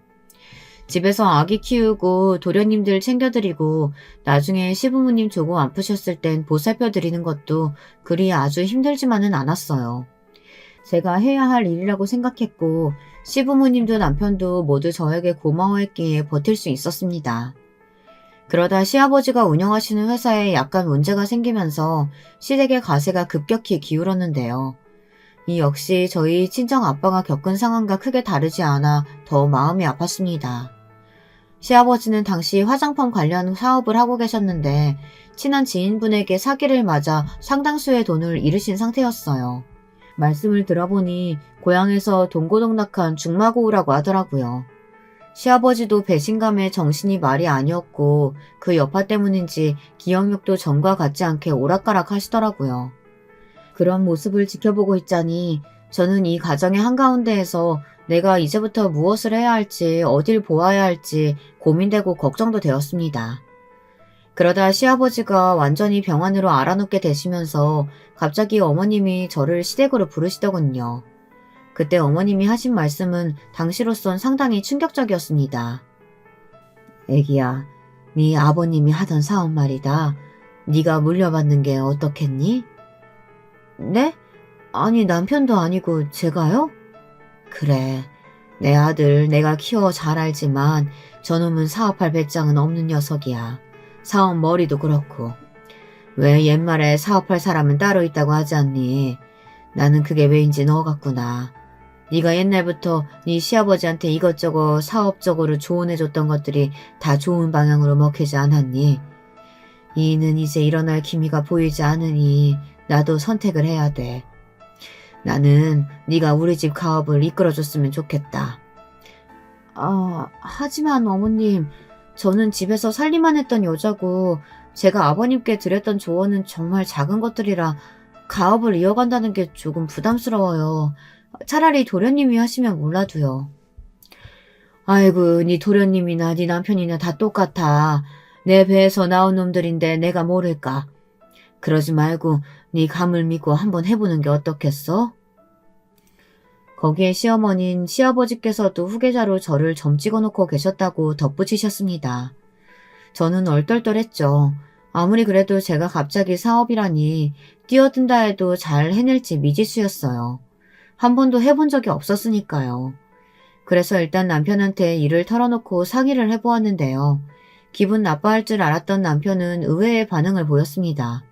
Speaker 1: 집에서 아기 키우고 도련님들 챙겨드리고 나중에 시부모님 조금 아프셨을 땐 보살펴드리는 것도 그리 아주 힘들지만은 않았어요. 제가 해야 할 일이라고 생각했고 시부모님도 남편도 모두 저에게 고마워했기에 버틸 수 있었습니다. 그러다 시아버지가 운영하시는 회사에 약간 문제가 생기면서 시댁의 가세가 급격히 기울었는데요. 이 역시 저희 친정 아빠가 겪은 상황과 크게 다르지 않아 더 마음이 아팠습니다. 시아버지는 당시 화장품 관련 사업을 하고 계셨는데 친한 지인분에게 사기를 맞아 상당수의 돈을 잃으신 상태였어요. 말씀을 들어보니 고향에서 동고동락한 중마고우라고 하더라고요. 시아버지도 배신감에 정신이 말이 아니었고 그 여파 때문인지 기억력도 전과 같지 않게 오락가락 하시더라고요. 그런 모습을 지켜보고 있자니 저는 이 가정의 한가운데에서 내가 이제부터 무엇을 해야 할지 어딜 보아야 할지 고민되고 걱정도 되었습니다. 그러다 시아버지가 완전히 병원으로 알아눕게 되시면서 갑자기 어머님이 저를 시댁으로 부르시더군요. 그때 어머님이 하신 말씀은 당시로선 상당히 충격적이었습니다. 애기야, 네 아버님이 하던 사업 말이다. 네가 물려받는 게 어떻겠니? 네? 아니 남편도 아니고 제가요? 그래, 내 아들 내가 키워 잘 알지만 저놈은 사업할 배짱은 없는 녀석이야. 사업 머리도 그렇고. 왜 옛말에 사업할 사람은 따로 있다고 하지 않니? 나는 그게 왜인지 너 같구나. 네가 옛날부터 네 시아버지한테 이것저것 사업적으로 조언해줬던 것들이 다 좋은 방향으로 먹히지 않았니? 이는 이제 일어날 기미가 보이지 않으니 나도 선택을 해야 돼. 나는 네가 우리 집 가업을 이끌어줬으면 좋겠다. 하지만 어머님, 저는 집에서 살림만 했던 여자고 제가 아버님께 드렸던 조언은 정말 작은 것들이라 가업을 이어간다는 게 조금 부담스러워요. 차라리 도련님이 하시면 몰라도요. 아이고, 네 도련님이나 네 남편이나 다 똑같아. 내 배에서 나온 놈들인데 내가 모를까. 그러지 말고 네 감을 믿고 한번 해보는 게 어떻겠어? 거기에 시어머니는 시아버지께서도 후계자로 저를 점 찍어놓고 계셨다고 덧붙이셨습니다. 저는 얼떨떨했죠. 아무리 그래도 제가 갑자기 사업이라니 뛰어든다 해도 잘 해낼지 미지수였어요. 한 번도 해본 적이 없었으니까요. 그래서 일단 남편한테 일을 털어놓고 상의를 해보았는데요. 기분 나빠할 줄 알았던 남편은 의외의 반응을 보였습니다.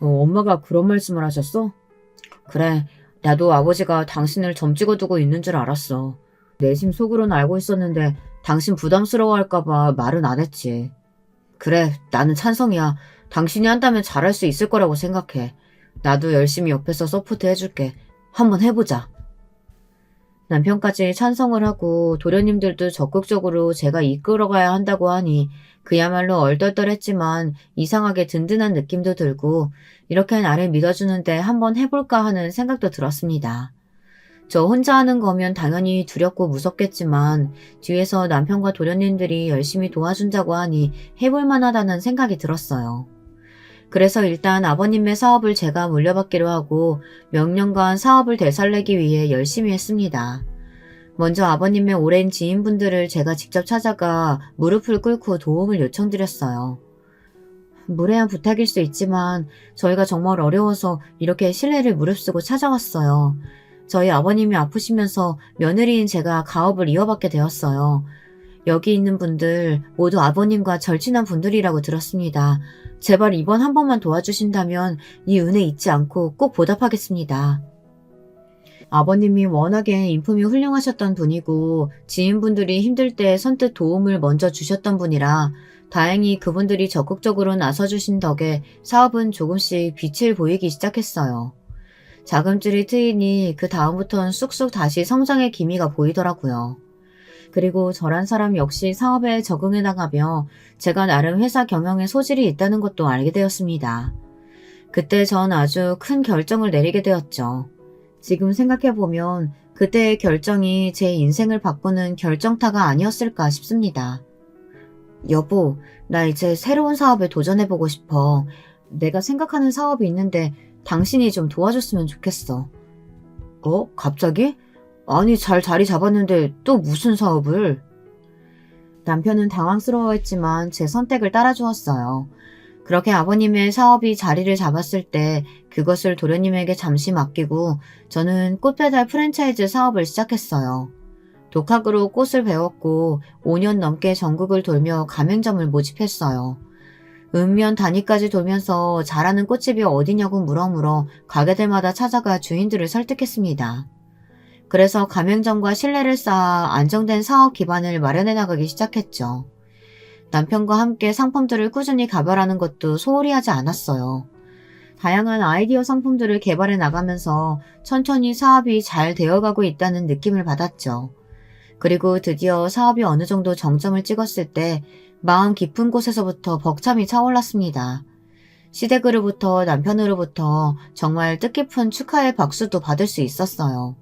Speaker 1: 엄마가 그런 말씀을 하셨어? 그래, 나도 아버지가 당신을 점 찍어두고 있는 줄 알았어. 내심 속으로는 알고 있었는데 당신 부담스러워할까봐 말은 안 했지. 그래, 나는 찬성이야. 당신이 한다면 잘할 수 있을 거라고 생각해. 나도 열심히 옆에서 서포트 해줄게. 한번 해보자. 남편까지 찬성을 하고 도련님들도 적극적으로 제가 이끌어가야 한다고 하니 그야말로 얼떨떨했지만 이상하게 든든한 느낌도 들고 이렇게 나를 믿어주는데 한번 해볼까 하는 생각도 들었습니다. 저 혼자 하는 거면 당연히 두렵고 무섭겠지만 뒤에서 남편과 도련님들이 열심히 도와준다고 하니 해볼 만하다는 생각이 들었어요. 그래서 일단 아버님의 사업을 제가 물려받기로 하고 몇 년간 사업을 되살리기 위해 열심히 했습니다. 먼저 아버님의 오랜 지인분들을 제가 직접 찾아가 무릎을 꿇고 도움을 요청드렸어요. 무례한 부탁일 수 있지만 저희가 정말 어려워서 이렇게 신뢰를 무릅쓰고 찾아왔어요. 저희 아버님이 아프시면서 며느리인 제가 가업을 이어받게 되었어요. 여기 있는 분들 모두 아버님과 절친한 분들이라고 들었습니다. 제발 이번 한 번만 도와주신다면 이 은혜 잊지 않고 꼭 보답하겠습니다. 아버님이 워낙에 인품이 훌륭하셨던 분이고 지인분들이 힘들 때 선뜻 도움을 먼저 주셨던 분이라 다행히 그분들이 적극적으로 나서주신 덕에 사업은 조금씩 빛을 보이기 시작했어요. 자금줄이 트이니 그 다음부터는 쑥쑥 다시 성장의 기미가 보이더라고요. 그리고 저란 사람 역시 사업에 적응해 나가며 제가 나름 회사 경영에 소질이 있다는 것도 알게 되었습니다. 그때 전 아주 큰 결정을 내리게 되었죠. 지금 생각해보면 그때의 결정이 제 인생을 바꾸는 결정타가 아니었을까 싶습니다. 여보, 나 이제 새로운 사업에 도전해보고 싶어. 내가 생각하는 사업이 있는데 당신이 좀 도와줬으면 좋겠어. 갑자기? 아니, 잘 자리 잡았는데 또 무슨 사업을? 남편은 당황스러워했지만 제 선택을 따라주었어요. 그렇게 아버님의 사업이 자리를 잡았을 때 그것을 도련님에게 잠시 맡기고 저는 꽃배달 프랜차이즈 사업을 시작했어요. 독학으로 꽃을 배웠고 5년 넘게 전국을 돌며 가맹점을 모집했어요. 읍면 단위까지 돌면서 잘하는 꽃집이 어디냐고 물어물어 가게들마다 찾아가 주인들을 설득했습니다. 그래서 가맹점과 신뢰를 쌓아 안정된 사업 기반을 마련해 나가기 시작했죠. 남편과 함께 상품들을 꾸준히 개발하는 것도 소홀히 하지 않았어요. 다양한 아이디어 상품들을 개발해 나가면서 천천히 사업이 잘 되어가고 있다는 느낌을 받았죠. 그리고 드디어 사업이 어느 정도 정점을 찍었을 때 마음 깊은 곳에서부터 벅참이 차올랐습니다. 시댁으로부터 남편으로부터 정말 뜻깊은 축하의 박수도 받을 수 있었어요.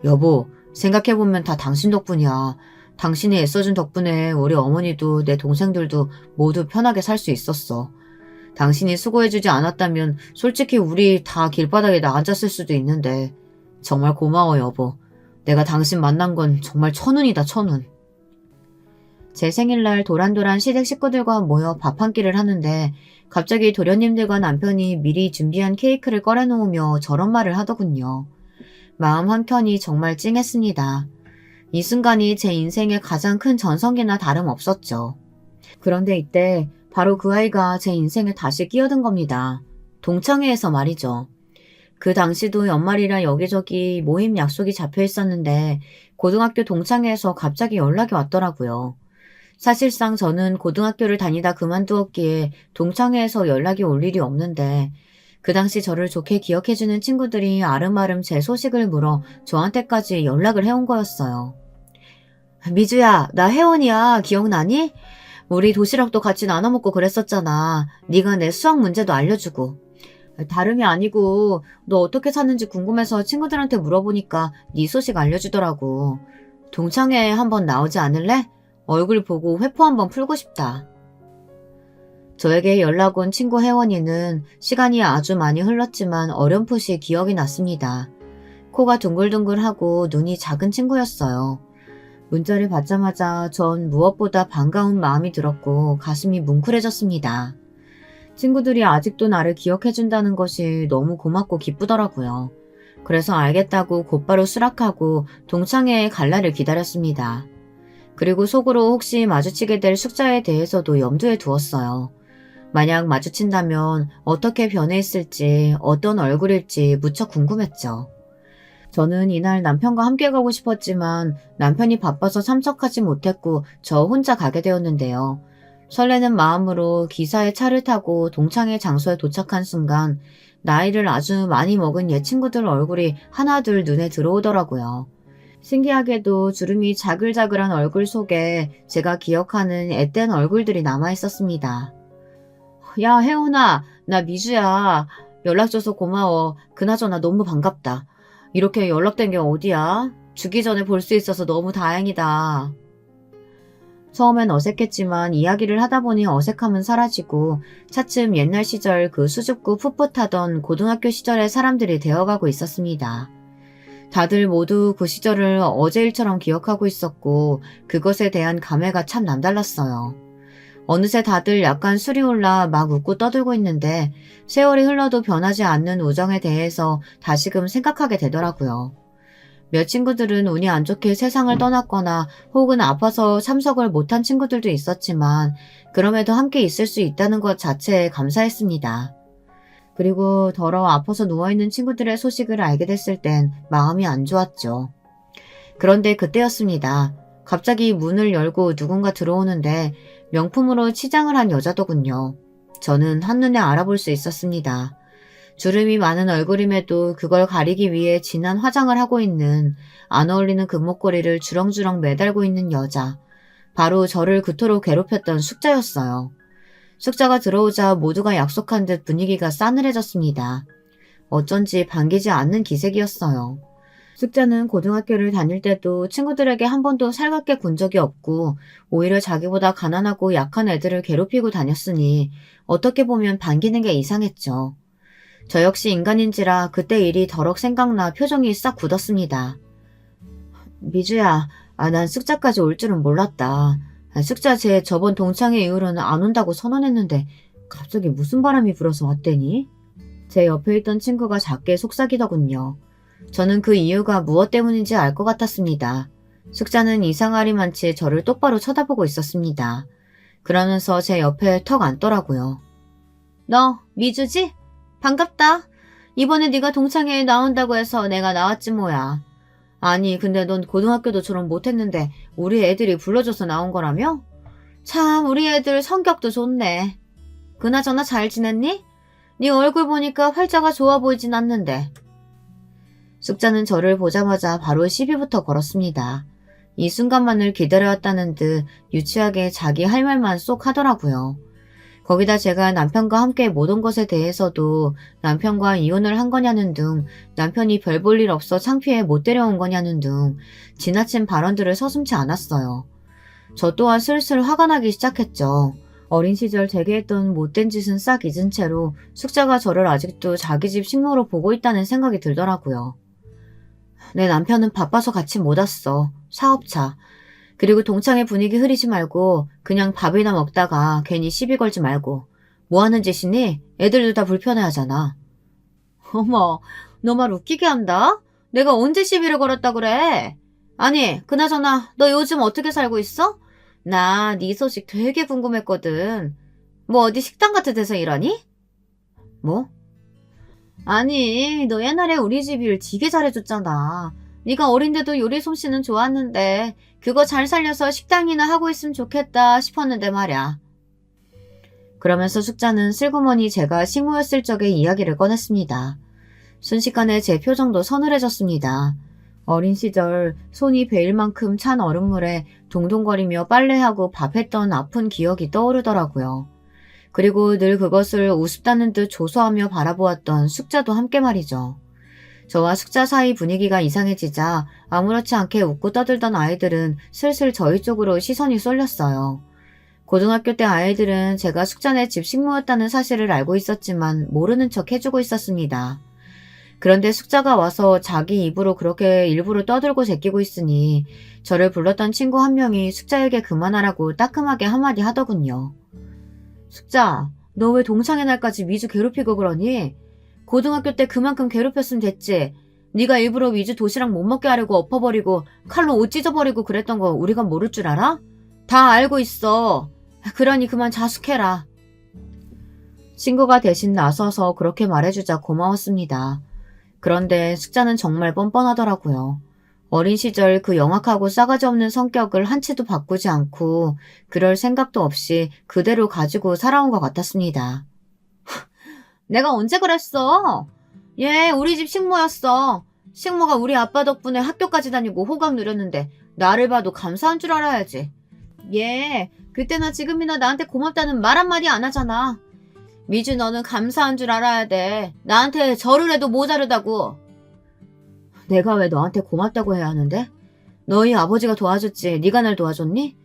Speaker 1: 여보, 생각해보면 다 당신 덕분이야. 당신이 애써준 덕분에 우리 어머니도 내 동생들도 모두 편하게 살 수 있었어. 당신이 수고해주지 않았다면 솔직히 우리 다 길바닥에 나앉았을 수도 있는데 정말 고마워 여보. 내가 당신 만난 건 정말 천운이다 천운. 제 생일날 도란도란 시댁 식구들과 모여 밥 한 끼를 하는데 갑자기 도련님들과 남편이 미리 준비한 케이크를 꺼내놓으며 저런 말을 하더군요. 마음 한켠이 정말 찡했습니다. 이 순간이 제 인생의 가장 큰 전성기나 다름없었죠. 그런데 이때 바로 그 아이가 제 인생에 다시 끼어든 겁니다. 동창회에서 말이죠. 그 당시도 연말이라 여기저기 모임 약속이 잡혀 있었는데 고등학교 동창회에서 갑자기 연락이 왔더라고요. 사실상 저는 고등학교를 다니다 그만두었기에 동창회에서 연락이 올 일이 없는데 그 당시 저를 좋게 기억해주는 친구들이 아름아름 제 소식을 물어 저한테까지 연락을 해온 거였어요. 미주야, 나 혜원이야. 기억나니? 우리 도시락도 같이 나눠 먹고 그랬었잖아. 네가 내 수학 문제도 알려주고. 다름이 아니고 너 어떻게 사는지 궁금해서 친구들한테 물어보니까 네 소식 알려주더라고. 동창회에 한번 나오지 않을래? 얼굴 보고 회포 한번 풀고 싶다. 저에게 연락 온 친구 혜원이는 시간이 아주 많이 흘렀지만 어렴풋이 기억이 났습니다. 코가 둥글둥글하고 눈이 작은 친구였어요. 문자를 받자마자 전 무엇보다 반가운 마음이 들었고 가슴이 뭉클해졌습니다. 친구들이 아직도 나를 기억해준다는 것이 너무 고맙고 기쁘더라고요. 그래서 알겠다고 곧바로 수락하고 동창회에 갈 날을 기다렸습니다. 그리고 속으로 혹시 마주치게 될 숙자에 대해서도 염두에 두었어요. 만약 마주친다면 어떻게 변해 있을지, 어떤 얼굴일지 무척 궁금했죠. 저는 이날 남편과 함께 가고 싶었지만 남편이 바빠서 참석하지 못했고 저 혼자 가게 되었는데요. 설레는 마음으로 기사에 차를 타고 동창회 장소에 도착한 순간 나이를 아주 많이 먹은 옛 친구들 얼굴이 하나둘 눈에 들어오더라고요. 신기하게도 주름이 자글자글한 얼굴 속에 제가 기억하는 앳된 얼굴들이 남아있었습니다. 야, 혜원아, 나 미주야. 연락줘서 고마워. 그나저나 너무 반갑다. 이렇게 연락된 게 어디야? 죽기 전에 볼 수 있어서 너무 다행이다. 처음엔 어색했지만 이야기를 하다 보니 어색함은 사라지고 차츰 옛날 시절 그 수줍고 풋풋하던 고등학교 시절의 사람들이 되어가고 있었습니다. 다들 모두 그 시절을 어제 일처럼 기억하고 있었고 그것에 대한 감회가 참 남달랐어요. 어느새 다들 약간 술이 올라 막 웃고 떠들고 있는데 세월이 흘러도 변하지 않는 우정에 대해서 다시금 생각하게 되더라고요. 몇 친구들은 운이 안 좋게 세상을 떠났거나 혹은 아파서 참석을 못한 친구들도 있었지만 그럼에도 함께 있을 수 있다는 것 자체에 감사했습니다. 그리고 더러 아파서 누워있는 친구들의 소식을 알게 됐을 땐 마음이 안 좋았죠. 그런데 그때였습니다. 갑자기 문을 열고 누군가 들어오는데 명품으로 치장을 한 여자더군요. 저는 한눈에 알아볼 수 있었습니다. 주름이 많은 얼굴임에도 그걸 가리기 위해 진한 화장을 하고 있는 안 어울리는 금목걸이를 주렁주렁 매달고 있는 여자. 바로 저를 그토록 괴롭혔던 숙자였어요. 숙자가 들어오자 모두가 약속한 듯 분위기가 싸늘해졌습니다. 어쩐지 반기지 않는 기색이었어요. 숙자는 고등학교를 다닐 때도 친구들에게 한 번도 살갑게 군 적이 없고 오히려 자기보다 가난하고 약한 애들을 괴롭히고 다녔으니 어떻게 보면 반기는 게 이상했죠. 저 역시 인간인지라 그때 일이 더럭 생각나 표정이 싹 굳었습니다. 미주야, 난 숙자까지 올 줄은 몰랐다. 숙자 쟤 저번 동창회 이후로는 안 온다고 선언했는데 갑자기 무슨 바람이 불어서 왔대니? 제 옆에 있던 친구가 작게 속삭이더군요. 저는 그 이유가 무엇 때문인지 알 것 같았습니다. 숙자는 이상하리만치 저를 똑바로 쳐다보고 있었습니다. 그러면서 제 옆에 턱 앉더라고요.
Speaker 2: 너 미주지? 반갑다. 이번에 네가 동창회에 나온다고 해서 내가 나왔지 뭐야.
Speaker 1: 아니 근데 넌 고등학교도 졸업 못했는데 우리 애들이 불러줘서 나온 거라며?
Speaker 2: 참 우리 애들 성격도 좋네. 그나저나 잘 지냈니? 네 얼굴 보니까 활자가 좋아 보이진 않는데.
Speaker 1: 숙자는 저를 보자마자 바로 시비부터 걸었습니다. 이 순간만을 기다려왔다는 듯 유치하게 자기 할 말만 쏙 하더라고요. 거기다 제가 남편과 함께 못 온 것에 대해서도 남편과 이혼을 한 거냐는 등 남편이 별 볼 일 없어 창피해 못 데려온 거냐는 등 지나친 발언들을 서슴지 않았어요. 저 또한 슬슬 화가 나기 시작했죠. 어린 시절 제게 했던 못된 짓은 싹 잊은 채로 숙자가 저를 아직도 자기 집 식모로 보고 있다는 생각이 들더라고요. 내 남편은 바빠서 같이 못 왔어. 사업차. 그리고 동창회 분위기 흐리지 말고 그냥 밥이나 먹다가 괜히 시비 걸지 말고. 뭐 하는 짓이니? 애들도 다 불편해하잖아.
Speaker 2: 어머, 너 말 웃기게 한다? 내가 언제 시비를 걸었다 그래? 아니, 그나저나 너 요즘 어떻게 살고 있어? 나 네 소식 되게 궁금했거든. 뭐 어디 식당 같은 데서 일하니?
Speaker 1: 뭐?
Speaker 2: 아니, 너 옛날에 우리 집 일 되게 잘해줬잖아. 네가 어린데도 요리 솜씨는 좋았는데 그거 잘 살려서 식당이나 하고 있으면 좋겠다 싶었는데 말이야.
Speaker 1: 그러면서 숙자는 슬그머니 제가 식모였을 적의 이야기를 꺼냈습니다. 순식간에 제 표정도 서늘해졌습니다. 어린 시절 손이 베일 만큼 찬 얼음물에 동동거리며 빨래하고 밥했던 아픈 기억이 떠오르더라고요. 그리고 늘 그것을 우습다는 듯 조소하며 바라보았던 숙자도 함께 말이죠. 저와 숙자 사이 분위기가 이상해지자 아무렇지 않게 웃고 떠들던 아이들은 슬슬 저희 쪽으로 시선이 쏠렸어요. 고등학교 때 아이들은 제가 숙자네 집 식모였다는 사실을 알고 있었지만 모르는 척 해주고 있었습니다. 그런데 숙자가 와서 자기 입으로 그렇게 일부러 떠들고 제끼고 있으니 저를 불렀던 친구 한 명이 숙자에게 그만하라고 따끔하게 한마디 하더군요. 숙자, 너 왜 동창회 날까지 미주 괴롭히고 그러니? 고등학교 때 그만큼 괴롭혔으면 됐지. 네가 일부러 미주 도시락 못 먹게 하려고 엎어버리고 칼로 옷 찢어버리고 그랬던 거 우리가 모를 줄 알아? 다 알고 있어. 그러니 그만 자숙해라. 친구가 대신 나서서 그렇게 말해주자 고마웠습니다. 그런데 숙자는 정말 뻔뻔하더라고요. 어린 시절 그 영악하고 싸가지 없는 성격을 한치도 바꾸지 않고 그럴 생각도 없이 그대로 가지고 살아온 것 같았습니다. 내가 언제 그랬어? 얘 우리 집 식모였어. 식모가 우리 아빠 덕분에 학교까지 다니고 호강 누렸는데 나를 봐도 감사한 줄 알아야지. 얘 그때나 지금이나 나한테 고맙다는 말 한마디 안 하잖아. 미주 너는 감사한 줄 알아야 돼. 나한테 절을 해도 모자르다고. 내가 왜 너한테 고맙다고 해야 하는데? 너희 아버지가 도와줬지 네가 날 도와줬니?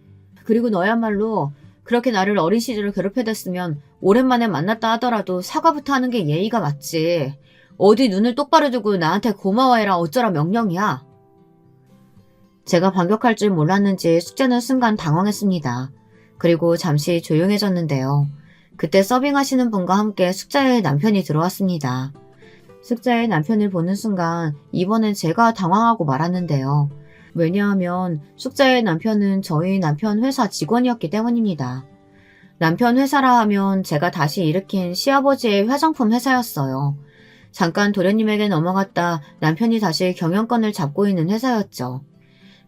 Speaker 1: 그리고 너야말로 그렇게 나를 어린 시절을 괴롭혀댔으면 오랜만에 만났다 하더라도 사과부터 하는 게 예의가 맞지. 어디 눈을 똑바로 두고 나한테 고마워해라 어쩌라 명령이야. 제가 반격할 줄 몰랐는지 숙제는 순간 당황했습니다. 그리고 잠시 조용해졌는데요. 그때 서빙하시는 분과 함께 숙자의 남편이 들어왔습니다. 숙자의 남편을 보는 순간 이번엔 제가 당황하고 말았는데요. 왜냐하면 숙자의 남편은 저희 남편 회사 직원이었기 때문입니다. 남편 회사라 하면 제가 다시 일으킨 시아버지의 화장품 회사였어요. 잠깐 도련님에게 넘어갔다 남편이 다시 경영권을 잡고 있는 회사였죠.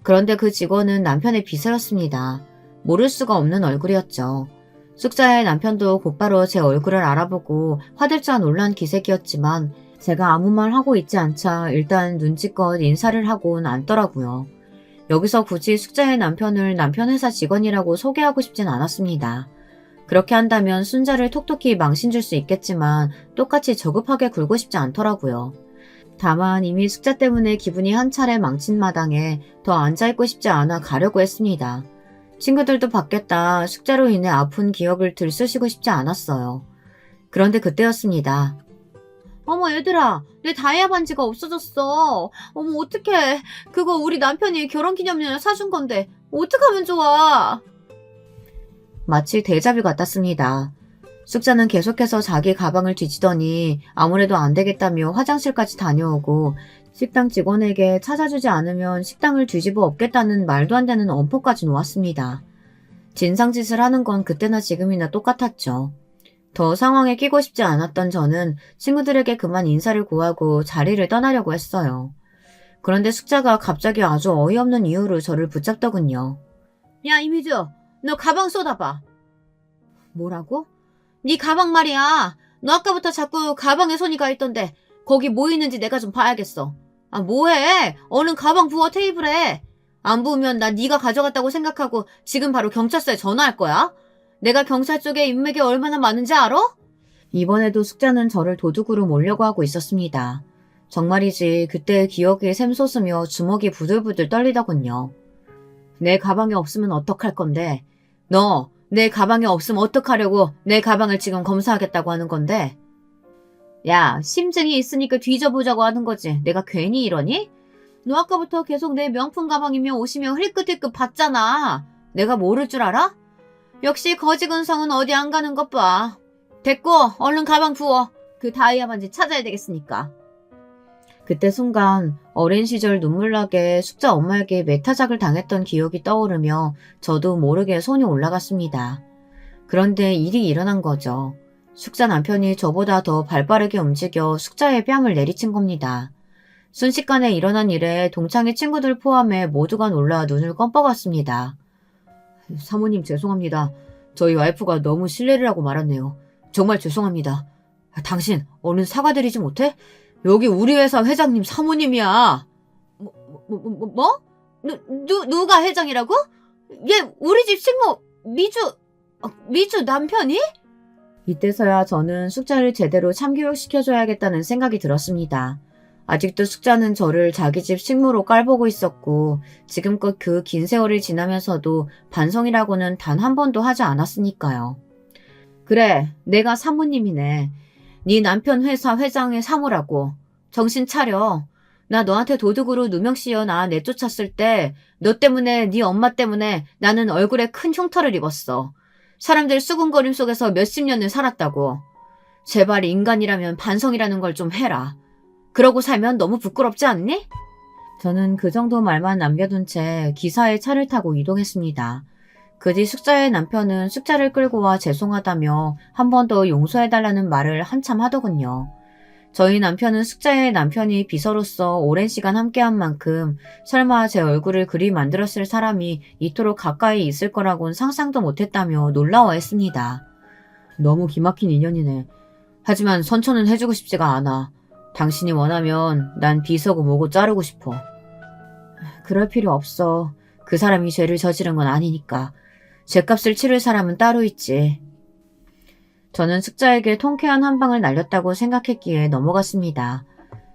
Speaker 1: 그런데 그 직원은 남편의 비서였습니다. 모를 수가 없는 얼굴이었죠. 숙자의 남편도 곧바로 제 얼굴을 알아보고 화들짝 놀란 기색이었지만 제가 아무 말 하고 있지 않자 일단 눈치껏 인사를 하곤 앉더라고요. 여기서 굳이 숙자의 남편을 남편 회사 직원이라고 소개하고 싶진 않았습니다. 그렇게 한다면 순자를 톡톡히 망신 줄 수 있겠지만 똑같이 저급하게 굴고 싶지 않더라고요. 다만 이미 숙제 때문에 기분이 한 차례 망친 마당에 더 앉아있고 싶지 않아 가려고 했습니다. 친구들도 받겠다 숙제로 인해 아픈 기억을 들쑤시고 싶지 않았어요. 그런데 그때였습니다.
Speaker 2: 어머 얘들아, 내 다이아 반지가 없어졌어. 어머 어떡해. 그거 우리 남편이 결혼기념일에 사준 건데 어떡하면 좋아.
Speaker 1: 마치 데자뷰 같았습니다. 숙자는 계속해서 자기 가방을 뒤지더니 아무래도 안 되겠다며 화장실까지 다녀오고 식당 직원에게 찾아주지 않으면 식당을 뒤집어 엎겠다는 말도 안 되는 엄포까지 놓았습니다. 진상짓을 하는 건 그때나 지금이나 똑같았죠. 더 상황에 끼고 싶지 않았던 저는 친구들에게 그만 인사를 구하고 자리를 떠나려고 했어요. 그런데 숙자가 갑자기 아주 어이없는 이유로 저를 붙잡더군요.
Speaker 2: 야 이미주, 너 가방 쏟아봐.
Speaker 1: 뭐라고?
Speaker 2: 네 가방 말이야. 너 아까부터 자꾸 가방에 손이 가 있던데 거기 뭐 있는지 내가 좀 봐야겠어. 아 뭐해? 얼른 가방 부어 테이블에. 안 부으면 나 네가 가져갔다고 생각하고 지금 바로 경찰서에 전화할 거야. 내가 경찰 쪽에 인맥이 얼마나 많은지 알아?
Speaker 1: 이번에도 숙자는 저를 도둑으로 몰려고 하고 있었습니다. 정말이지 그때의 기억이 샘솟으며 주먹이 부들부들 떨리더군요. 내 가방에 없으면 어떡할 건데? 너 내 가방에 없으면 어떡하려고 내 가방을 지금 검사하겠다고 하는 건데? 야, 심증이 있으니까 뒤져보자고 하는 거지. 내가 괜히 이러니?
Speaker 2: 너 아까부터 계속 내 명품 가방이면 옷이면 힐끗힐끗 봤잖아. 내가 모를 줄 알아? 역시 거지근성은 어디 안 가는 것 봐. 됐고 얼른 가방 부어. 그 다이아 반지 찾아야 되겠으니까.
Speaker 1: 그때 순간 어린 시절 눈물나게 숙자 엄마에게 매타작을 당했던 기억이 떠오르며 저도 모르게 손이 올라갔습니다. 그런데 일이 일어난 거죠. 숙자 남편이 저보다 더 발빠르게 움직여 숙자의 뺨을 내리친 겁니다. 순식간에 일어난 일에 동창의 친구들 포함해 모두가 놀라 눈을 껌뻑었습니다. 사모님 죄송합니다. 저희 와이프가 너무 실례를 하고 말았네요. 정말 죄송합니다. 당신 얼른 사과드리지 못해? 여기 우리 회사 회장님 사모님이야.
Speaker 2: 뭐? 누가 회장이라고? 얘 우리 집 식모 미주 남편이?
Speaker 1: 이때서야 저는 숙자를 제대로 참교육시켜줘야겠다는 생각이 들었습니다. 아직도 숙자는 저를 자기 집 식모로 깔보고 있었고 지금껏 그 긴 세월이 지나면서도 반성이라고는 단 한 번도 하지 않았으니까요. 그래, 내가 사모님이네. 네 남편 회사 회장의 사모라고. 정신 차려. 나 너한테 도둑으로 누명 씌워 나 내쫓았을 때 너 때문에 네 엄마 때문에 나는 얼굴에 큰 흉터를 입었어. 사람들 수군거림 속에서 몇십 년을 살았다고. 제발 인간이라면 반성이라는 걸 좀 해라. 그러고 살면 너무 부끄럽지 않니? 저는 그 정도 말만 남겨둔 채 기사의 차를 타고 이동했습니다. 그 뒤 숙자의 남편은 숙자를 끌고 와 죄송하다며 한 번 더 용서해달라는 말을 한참 하더군요. 저희 남편은 숙자의 남편이 비서로서 오랜 시간 함께한 만큼 설마 제 얼굴을 그리 만들었을 사람이 이토록 가까이 있을 거라곤 상상도 못했다며 놀라워했습니다. 너무 기막힌 인연이네. 하지만 선처는 해주고 싶지가 않아. 당신이 원하면 난 비서고 뭐고 자르고 싶어. 그럴 필요 없어. 그 사람이 죄를 저지른 건 아니니까. 죄값을 치를 사람은 따로 있지. 저는 숙자에게 통쾌한 한 방을 날렸다고 생각했기에 넘어갔습니다.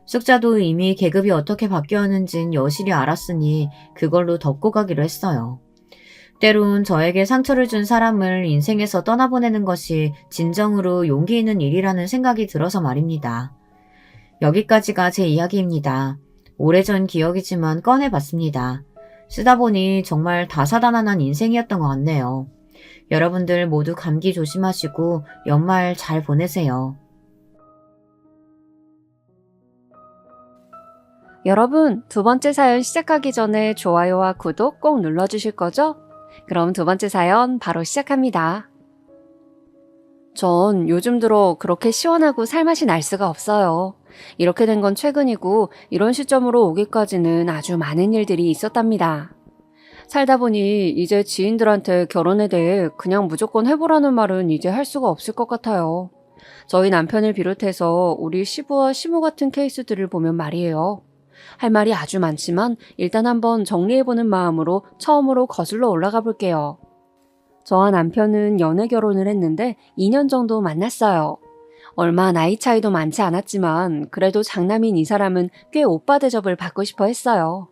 Speaker 1: 숙자도 이미 계급이 어떻게 바뀌었는진 여실히 알았으니 그걸로 덮고 가기로 했어요. 때론 저에게 상처를 준 사람을 인생에서 떠나보내는 것이 진정으로 용기 있는 일이라는 생각이 들어서 말입니다. 여기까지가 제 이야기입니다. 오래전 기억이지만 꺼내봤습니다. 쓰다 보니 정말 다사다난한 인생이었던 것 같네요. 여러분들 모두 감기 조심하시고 연말 잘 보내세요.
Speaker 3: 여러분, 두 번째 사연 시작하기 전에 좋아요와 구독 꼭 눌러주실 거죠? 그럼 두 번째 사연 바로 시작합니다. 전 요즘 들어 그렇게 시원하고 살맛이 날 수가 없어요. 이렇게 된 건 최근이고 이런 시점으로 오기까지는 아주 많은 일들이 있었답니다. 살다 보니 이제 지인들한테 결혼에 대해 그냥 무조건 해보라는 말은 이제 할 수가 없을 것 같아요. 저희 남편을 비롯해서 우리 시부와 시모 같은 케이스들을 보면 말이에요. 할 말이 아주 많지만 일단 한번 정리해보는 마음으로 처음으로 거슬러 올라가 볼게요. 저와 남편은 연애 결혼을 했는데 2년 정도 만났어요. 얼마 나이 차이도 많지 않았지만 그래도 장남인 이 사람은 꽤 오빠 대접을 받고 싶어 했어요.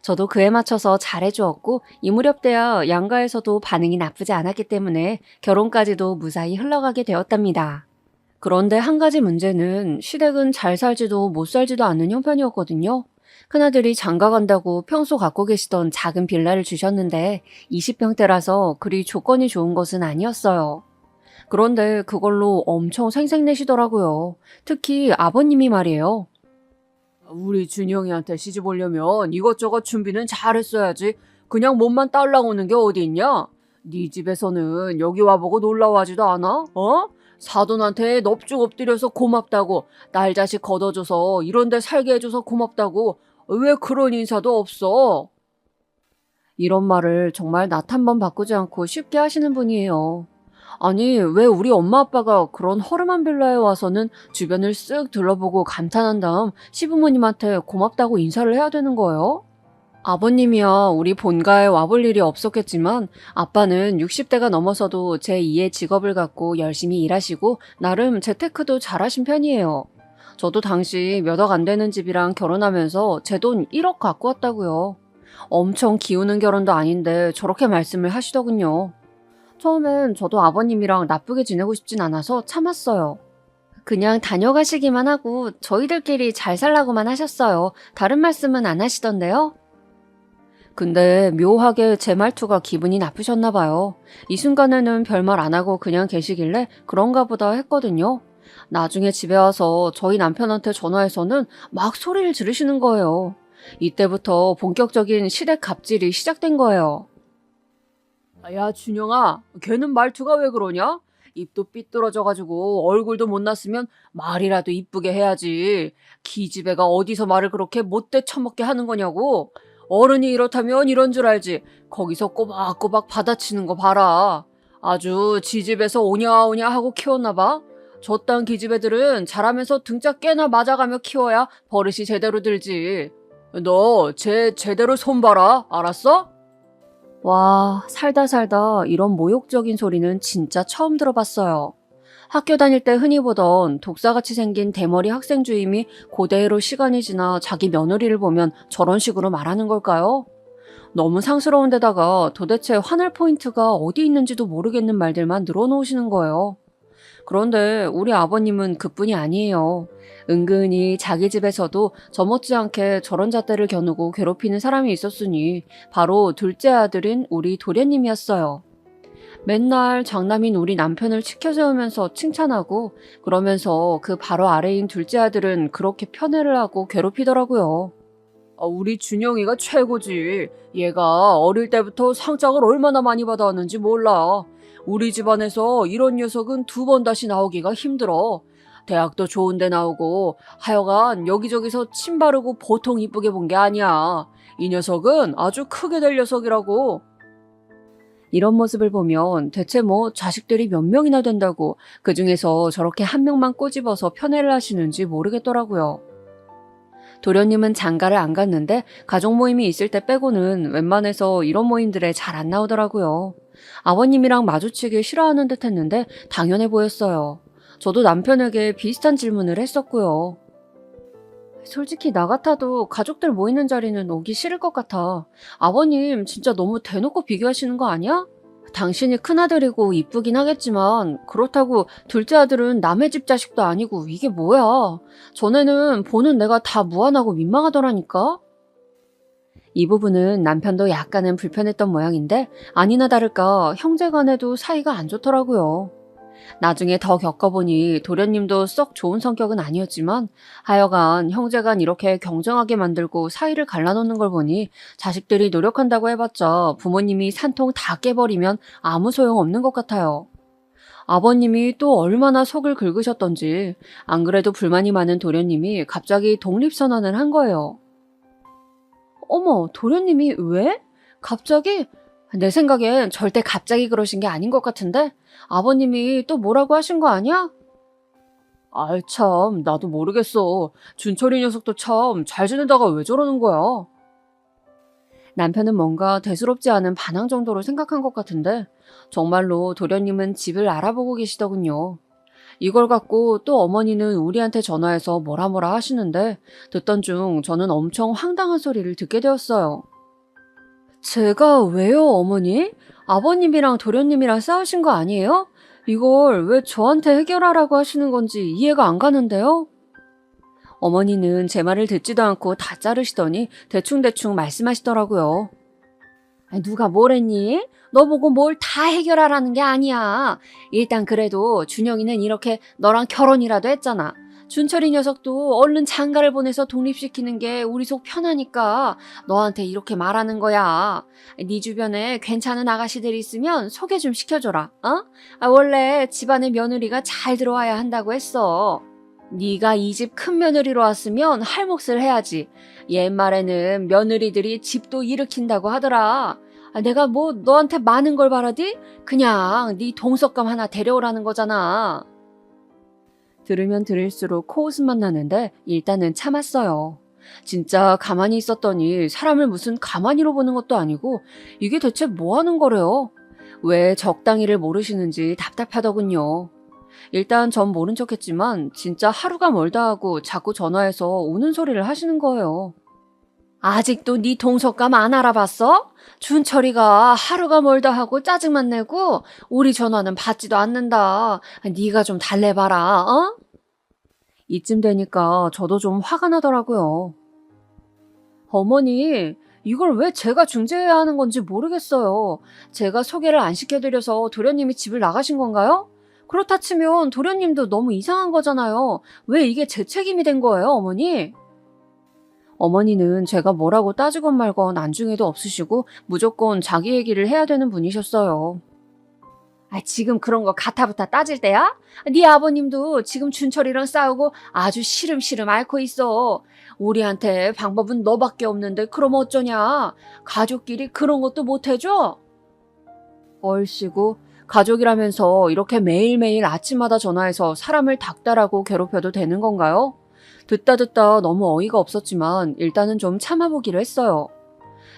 Speaker 3: 저도 그에 맞춰서 잘해주었고 이 무렵 돼야 양가에서도 반응이 나쁘지 않았기 때문에 결혼까지도 무사히 흘러가게 되었답니다. 그런데 한 가지 문제는 시댁은 잘 살지도 못 살지도 않는 형편이었거든요. 큰아들이 장가 간다고 평소 갖고 계시던 작은 빌라를 주셨는데 20평대라서 그리 조건이 좋은 것은 아니었어요. 그런데 그걸로 엄청 생색내시더라고요. 특히 아버님이 말이에요. 우리 준영이한테 시집 오려면 이것저것 준비는 잘했어야지. 그냥 몸만 딸랑 오는 게 어디 있냐? 네 집에서는 여기 와보고 놀러와지도 않아? 어? 사돈한테 넙죽 엎드려서 고맙다고, 딸 자식 걷어줘서 이런 데 살게 해줘서 고맙다고, 왜 그런 인사도 없어? 이런 말을 정말 낯 한 번 바꾸지 않고 쉽게 하시는 분이에요. 아니, 왜 우리 엄마 아빠가 그런 허름한 빌라에 와서는 주변을 쓱 둘러보고 감탄한 다음 시부모님한테 고맙다고 인사를 해야 되는 거예요? 아버님이야 우리 본가에 와볼 일이 없었겠지만 아빠는 60대가 넘어서도 제2의 직업을 갖고 열심히 일하시고 나름 재테크도 잘하신 편이에요. 저도 당시 몇 억 안 되는 집이랑 결혼하면서 제 돈 1억 갖고 왔다고요. 엄청 기우는 결혼도 아닌데 저렇게 말씀을 하시더군요. 처음엔 저도 아버님이랑 나쁘게 지내고 싶진 않아서 참았어요. 그냥 다녀가시기만 하고 저희들끼리 잘 살라고만 하셨어요. 다른 말씀은 안 하시던데요? 근데 묘하게 제 말투가 기분이 나쁘셨나 봐요. 이 순간에는 별말 안 하고 그냥 계시길래 그런가 보다 했거든요. 나중에 집에 와서 저희 남편한테 전화해서는 막 소리를 지르시는 거예요. 이때부터 본격적인 시댁 갑질이 시작된 거예요. 야, 준영아, 걔는 말투가 왜 그러냐? 입도 삐뚤어져가지고 얼굴도 못 났으면 말이라도 이쁘게 해야지. 기집애가 어디서 말을 그렇게 못돼 처먹게 하는 거냐고. 어른이 이렇다면 이런 줄 알지. 거기서 꼬박꼬박 받아치는 거 봐라. 아주 지집에서 오냐오냐 하고 키웠나 봐. 저딴 기집애들은 자라면서 등짝 깨나 맞아가며 키워야 버릇이 제대로 들지. 너 쟤 제대로 손봐라. 알았어? 와, 살다 살다 이런 모욕적인 소리는 진짜 처음 들어봤어요. 학교 다닐 때 흔히 보던 독사같이 생긴 대머리 학생 주임이 고대로 시간이 지나 자기 며느리를 보면 저런 식으로 말하는 걸까요? 너무 상스러운 데다가 도대체 화날 포인트가 어디 있는지도 모르겠는 말들만 늘어놓으시는 거예요. 그런데 우리 아버님은 그뿐이 아니에요. 은근히 자기 집에서도 저 못지않게 저런 잣대를 겨누고 괴롭히는 사람이 있었으니 바로 둘째 아들인 우리 도련님이었어요. 맨날 장남인 우리 남편을 치켜세우면서 칭찬하고 그러면서 그 바로 아래인 둘째 아들은 그렇게 편애를 하고 괴롭히더라고요. 우리 준영이가 최고지. 얘가 어릴 때부터 상장을 얼마나 많이 받아왔는지 몰라. 우리 집안에서 이런 녀석은 두 번 다시 나오기가 힘들어. 대학도 좋은 데 나오고 하여간 여기저기서 침 바르고 보통 이쁘게 본 게 아니야. 이 녀석은 아주 크게 될 녀석이라고. 이런 모습을 보면 대체 뭐 자식들이 몇 명이나 된다고 그중에서 저렇게 한 명만 꼬집어서 편애를 하시는지 모르겠더라고요. 도련님은 장가를 안 갔는데 가족 모임이 있을 때 빼고는 웬만해서 이런 모임들에 잘 안 나오더라고요. 아버님이랑 마주치길 싫어하는 듯 했는데 당연해 보였어요. 저도 남편에게 비슷한 질문을 했었고요. 솔직히 나 같아도 가족들 모이는 자리는 오기 싫을 것 같아. 아버님 진짜 너무 대놓고 비교하시는 거 아니야? 당신이 큰아들이고 이쁘긴 하겠지만 그렇다고 둘째 아들은 남의 집 자식도 아니고 이게 뭐야. 전에는 보는 내가 다 무안하고 민망하더라니까. 이 부분은 남편도 약간은 불편했던 모양인데 아니나 다를까 형제간에도 사이가 안 좋더라고요. 나중에 더 겪어보니 도련님도 썩 좋은 성격은 아니었지만 하여간 형제간 이렇게 경쟁하게 만들고 사이를 갈라놓는 걸 보니 자식들이 노력한다고 해봤자 부모님이 산통 다 깨버리면 아무 소용없는 것 같아요. 아버님이 또 얼마나 속을 긁으셨던지 안 그래도 불만이 많은 도련님이 갑자기 독립선언을 한 거예요. 어머, 도련님이 왜? 갑자기? 내 생각엔 절대 갑자기 그러신 게 아닌 것 같은데? 아버님이 또 뭐라고 하신 거 아니야? 아이 참, 나도 모르겠어. 준철이 녀석도 참 잘 지내다가 왜 저러는 거야? 남편은 뭔가 대수롭지 않은 반항 정도로 생각한 것 같은데 정말로 도련님은 집을 알아보고 계시더군요. 이걸 갖고 또 어머니는 우리한테 전화해서 뭐라 뭐라 하시는데 듣던 중 저는 엄청 황당한 소리를 듣게 되었어요. 제가 왜요, 어머니? 아버님이랑 도련님이랑 싸우신 거 아니에요? 이걸 왜 저한테 해결하라고 하시는 건지 이해가 안 가는데요? 어머니는 제 말을 듣지도 않고 다 자르시더니 대충대충 말씀하시더라고요. 아니, 누가 뭐랬니? 너 보고 뭘 다 해결하라는 게 아니야. 일단 그래도 준영이는 이렇게 너랑 결혼이라도 했잖아. 준철이 녀석도 얼른 장가를 보내서 독립시키는 게 우리 속 편하니까 너한테 이렇게 말하는 거야. 네 주변에 괜찮은 아가씨들 있으면 소개 좀 시켜줘라. 원래 집안에 며느리가 잘 들어와야 한다고 했어. 네가 이 집 큰 며느리로 왔으면 할 몫을 해야지. 옛말에는 며느리들이 집도 일으킨다고 하더라. 내가 뭐 너한테 많은 걸 바라디? 그냥 네 동석감 하나 데려오라는 거잖아. 들으면 들을수록 코웃음만 나는데 일단은 참았어요. 진짜 가만히 있었더니 사람을 무슨 가만히로 보는 것도 아니고 이게 대체 뭐 하는 거래요? 왜 적당히를 모르시는지 답답하더군요. 일단 전 모른 척했지만 진짜 하루가 멀다 하고 자꾸 전화해서 우는 소리를 하시는 거예요. 아직도 네 동석감 안 알아봤어? 준철이가 하루가 멀다 하고 짜증만 내고 우리 전화는 받지도 않는다. 네가 좀 달래봐라. 이쯤 되니까 저도 좀 화가 나더라고요. 어머니, 이걸 왜 제가 중재해야 하는 건지 모르겠어요. 제가 소개를 안 시켜드려서 도련님이 집을 나가신 건가요? 그렇다 치면 도련님도 너무 이상한 거잖아요. 왜 이게 제 책임이 된 거예요, 어머니? 어머니는 제가 뭐라고 따지건 말건 안중에도 없으시고 무조건 자기 얘기를 해야 되는 분이셨어요. 지금 그런 거 가타부타 따질 때야? 네 아버님도 지금 준철이랑 싸우고 아주 시름시름 앓고 있어. 우리한테 방법은 너밖에 없는데 그럼 어쩌냐? 가족끼리 그런 것도 못 해줘? 얼씨구, 가족이라면서 이렇게 매일매일 아침마다 전화해서 사람을 닥달하고 괴롭혀도 되는 건가요? 듣다 너무 어이가 없었지만 일단은 좀 참아보기로 했어요.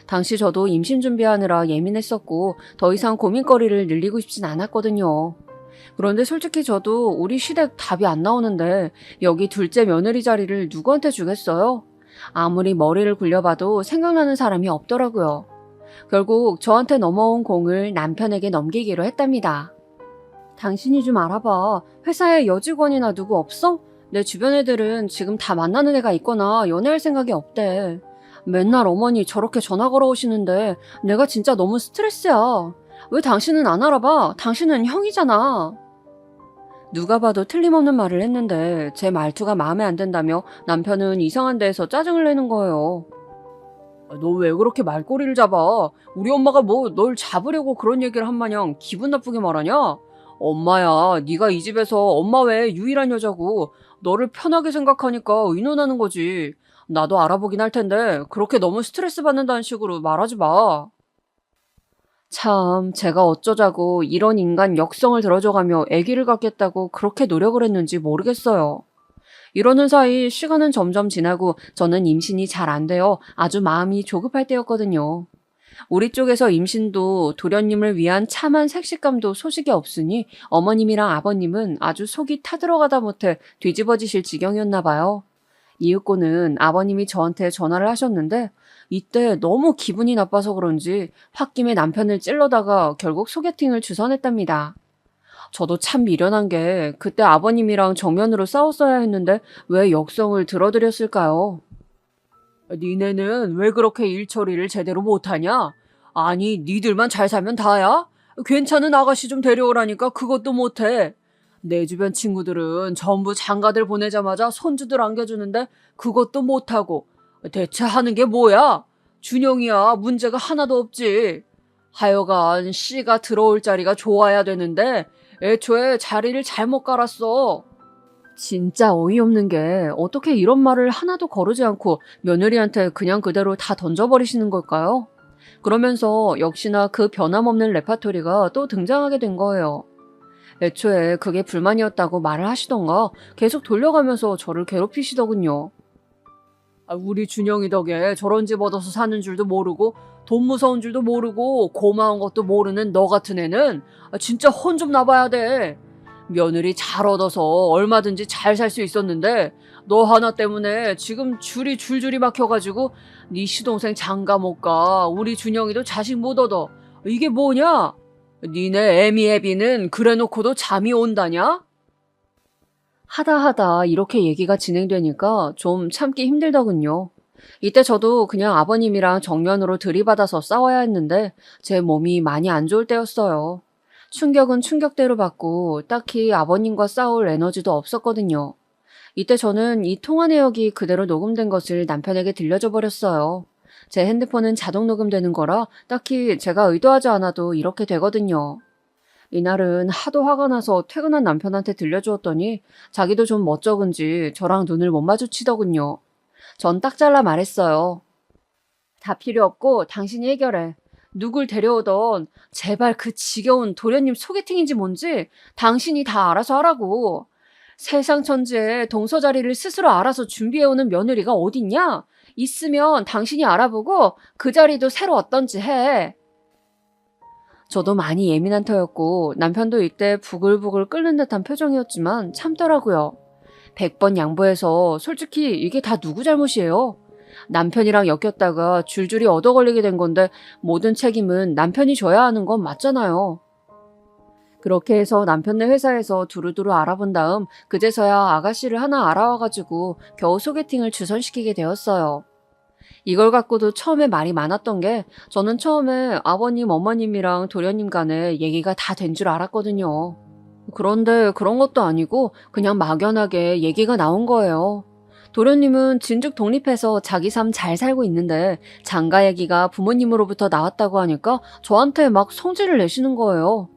Speaker 3: 당시 저도 임신 준비하느라 예민했었고 더 이상 고민거리를 늘리고 싶진 않았거든요. 그런데 솔직히 저도 우리 시댁 답이 안 나오는데 여기 둘째 며느리 자리를 누구한테 주겠어요? 아무리 머리를 굴려봐도 생각나는 사람이 없더라고요. 결국 저한테 넘어온 공을 남편에게 넘기기로 했답니다. 당신이 좀 알아봐. 회사에 여직원이나 누구 없어? 내 주변 애들은 지금 다 만나는 애가 있거나 연애할 생각이 없대. 맨날 어머니 저렇게 전화 걸어오시는데 내가 진짜 너무 스트레스야. 왜 당신은 안 알아봐? 당신은 형이잖아. 누가 봐도 틀림없는 말을 했는데 제 말투가 마음에 안 든다며 남편은 이상한 데에서 짜증을 내는 거예요. 너 왜 그렇게 말꼬리를 잡아? 우리 엄마가 뭐 널 잡으려고 그런 얘기를 한 마냥 기분 나쁘게 말하냐? 엄마야, 네가 이 집에서 엄마 외에 유일한 여자고 너를 편하게 생각하니까 의논하는 거지. 나도 알아보긴 할 텐데 그렇게 너무 스트레스 받는다는 식으로 말하지 마. 참, 제가 어쩌자고 이런 인간 역성을 들어줘가며 아기를 갖겠다고 그렇게 노력을 했는지 모르겠어요. 이러는 사이 시간은 점점 지나고 저는 임신이 잘 안 되어 아주 마음이 조급할 때였거든요. 우리 쪽에서 임신도 도련님을 위한 참한 색식감도 소식이 없으니 어머님이랑 아버님은 아주 속이 타들어가다 못해 뒤집어지실 지경이었나 봐요. 이윽고는 아버님이 저한테 전화를 하셨는데 이때 너무 기분이 나빠서 그런지 홧김에 남편을 찔러다가 결국 소개팅을 주선했답니다. 저도 참 미련한 게 그때 아버님이랑 정면으로 싸웠어야 했는데 왜 역성을 들어드렸을까요? 니네는 왜 그렇게 일 처리를 제대로 못하냐? 아니, 니들만 잘 살면 다야? 괜찮은 아가씨 좀 데려오라니까 그것도 못해. 내 주변 친구들은 전부 장가들 보내자마자 손주들 안겨주는데 그것도 못하고 대체 하는 게 뭐야? 준영이야 문제가 하나도 없지. 하여간 씨가 들어올 자리가 좋아야 되는데 애초에 자리를 잘못 깔았어. 진짜 어이없는 게 어떻게 이런 말을 하나도 거르지 않고 며느리한테 그냥 그대로 다 던져버리시는 걸까요? 그러면서 역시나 그 변함없는 레파토리가 또 등장하게 된 거예요. 애초에 그게 불만이었다고 말을 하시던가 계속 돌려가면서 저를 괴롭히시더군요. 우리 준영이 덕에 저런 집 얻어서 사는 줄도 모르고 돈 무서운 줄도 모르고 고마운 것도 모르는 너 같은 애는 진짜 혼 좀 나봐야 돼. 며느리 잘 얻어서 얼마든지 잘 살 수 있었는데 너 하나 때문에 지금 줄이 줄줄이 막혀가지고 네 시동생 장가 못 가. 우리 준영이도 자식 못 얻어. 이게 뭐냐? 니네 애미애비는 그래놓고도 잠이 온다냐? 하다 이렇게 얘기가 진행되니까 좀 참기 힘들더군요. 이때 저도 그냥 아버님이랑 정면으로 들이받아서 싸워야 했는데 제 몸이 많이 안 좋을 때였어요. 충격은 충격대로 받고 딱히 아버님과 싸울 에너지도 없었거든요. 이때 저는 이 통화 내역이 그대로 녹음된 것을 남편에게 들려줘 버렸어요. 제 핸드폰은 자동 녹음되는 거라 딱히 제가 의도하지 않아도 이렇게 되거든요. 이날은 하도 화가 나서 퇴근한 남편한테 들려주었더니 자기도 좀 멋쩍은지 저랑 눈을 못 마주치더군요. 전 딱 잘라 말했어요. 다 필요 없고 당신이 해결해. 누굴 데려오던 제발 그 지겨운 도련님 소개팅인지 뭔지 당신이 다 알아서 하라고. 세상 천지에 동서자리를 스스로 알아서 준비해오는 며느리가 어딨냐? 있으면 당신이 알아보고 그 자리도 새로 얻던지 해. 저도 많이 예민한 터였고 남편도 이때 부글부글 끓는 듯한 표정이었지만 참더라고요. 100번 양보해서 솔직히 이게 다 누구 잘못이에요? 남편이랑 엮였다가 줄줄이 얻어걸리게 된 건데 모든 책임은 남편이 져야 하는 건 맞잖아요. 그렇게 해서 남편네 회사에서 두루두루 알아본 다음 그제서야 아가씨를 하나 알아와가지고 겨우 소개팅을 주선시키게 되었어요. 이걸 갖고도 처음에 말이 많았던 게 저는 처음에 아버님, 어머님이랑 도련님 간에 얘기가 다 된 줄 알았거든요. 그런데 그런 것도 아니고 그냥 막연하게 얘기가 나온 거예요. 도련님은 진즉 독립해서 자기 삶 잘 살고 있는데 장가 얘기가 부모님으로부터 나왔다고 하니까 저한테 막 성질을 내시는 거예요.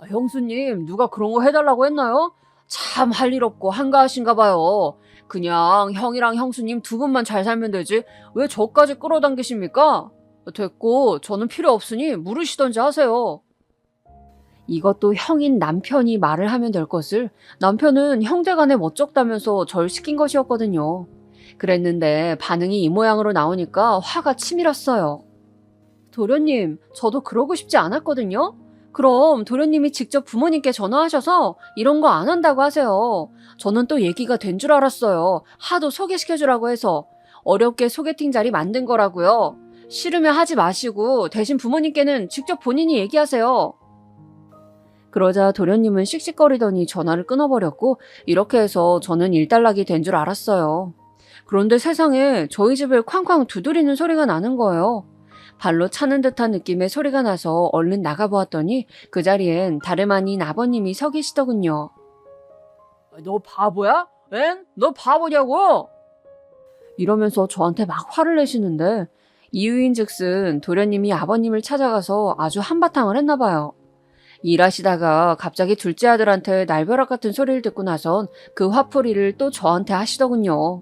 Speaker 3: 형수님, 누가 그런 거 해달라고 했나요? 참 할 일 없고 한가하신가 봐요. 그냥 형이랑 형수님 두 분만 잘 살면 되지 왜 저까지 끌어당기십니까? 됐고 저는 필요 없으니 물으시던지 하세요. 이것도 형인 남편이 말을 하면 될 것을 남편은 형제간에 멋쩍다면서 절 시킨 것이었거든요. 그랬는데 반응이 이 모양으로 나오니까 화가 치밀었어요. 도련님, 저도 그러고 싶지 않았거든요. 그럼 도련님이 직접 부모님께 전화하셔서 이런 거 안 한다고 하세요. 저는 또 얘기가 된 줄 알았어요. 하도 소개시켜주라고 해서. 어렵게 소개팅 자리 만든 거라고요. 싫으면 하지 마시고 대신 부모님께는 직접 본인이 얘기하세요. 그러자 도련님은 씩씩거리더니 전화를 끊어버렸고 이렇게 해서 저는 일단락이 된 줄 알았어요. 그런데 세상에 저희 집을 쾅쾅 두드리는 소리가 나는 거예요. 발로 차는 듯한 느낌의 소리가 나서 얼른 나가보았더니 그 자리엔 다름 아닌 아버님이 서 계시더군요. 너 바보야? 엥? 너 바보냐고? 이러면서 저한테 막 화를 내시는데 이유인즉슨 도련님이 아버님을 찾아가서 아주 한바탕을 했나 봐요. 일하시다가 갑자기 둘째 아들한테 날벼락 같은 소리를 듣고 나선 그 화풀이를 또 저한테 하시더군요.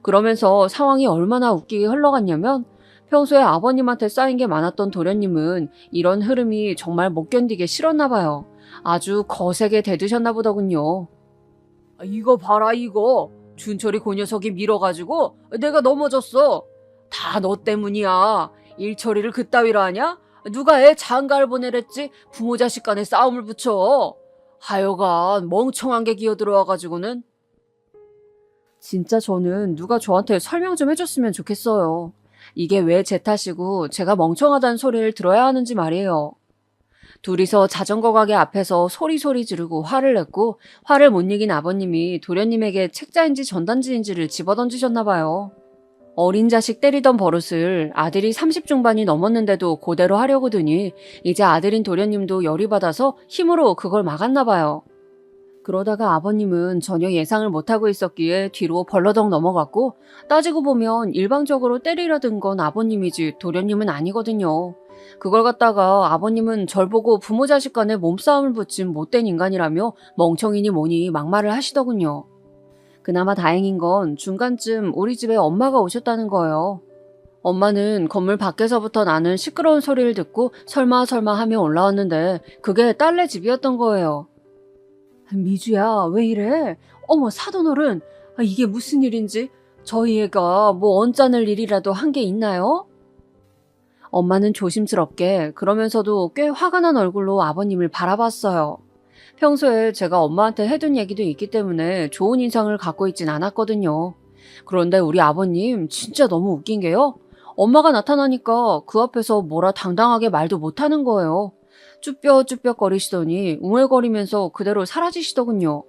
Speaker 3: 그러면서 상황이 얼마나 웃기게 흘러갔냐면 평소에 아버님한테 쌓인 게 많았던 도련님은 이런 흐름이 정말 못 견디게 싫었나 봐요. 아주 거세게 대드셨나 보더군요. 이거 봐라 이거. 준철이 그 녀석이 밀어가지고 내가 넘어졌어. 다 너 때문이야. 일 처리를 그따위로 하냐? 누가 애 장가를 보내랬지 부모 자식 간에 싸움을 붙여. 하여간 멍청한 게 기어들어와가지고는. 진짜 저는 누가 저한테 설명 좀 해줬으면 좋겠어요. 이게 왜 제 탓이고 제가 멍청하다는 소리를 들어야 하는지 말이에요. 둘이서 자전거 가게 앞에서 소리소리 지르고 화를 냈고 화를 못 이긴 아버님이 도련님에게 책자인지 전단지인지를 집어던지셨나 봐요. 어린 자식 때리던 버릇을 아들이 30 중반이 넘었는데도 그대로 하려고 드니 이제 아들인 도련님도 열이 받아서 힘으로 그걸 막았나 봐요. 그러다가 아버님은 전혀 예상을 못하고 있었기에 뒤로 벌러덩 넘어갔고 따지고 보면 일방적으로 때리려 든 건 아버님이지 도련님은 아니거든요. 그걸 갖다가 아버님은 절 보고 부모 자식 간에 몸싸움을 붙인 못된 인간이라며 멍청이니 뭐니 막말을 하시더군요. 그나마 다행인 건 중간쯤 우리 집에 엄마가 오셨다는 거예요. 엄마는 건물 밖에서부터 나는 시끄러운 소리를 듣고 설마 하며 올라왔는데 그게 딸네 집이었던 거예요. 미주야, 왜 이래? 어머, 사돈어른, 이게 무슨 일인지? 저희 애가 뭐 언짢을 일이라도 한 게 있나요? 엄마는 조심스럽게 그러면서도 꽤 화가 난 얼굴로 아버님을 바라봤어요. 평소에 제가 엄마한테 해둔 얘기도 있기 때문에 좋은 인상을 갖고 있진 않았거든요. 그런데 우리 아버님 진짜 너무 웃긴 게요. 엄마가 나타나니까 그 앞에서 뭐라 당당하게 말도 못하는 거예요. 쭈뼛쭈뼛거리시더니 웅얼거리면서 그대로 사라지시더군요.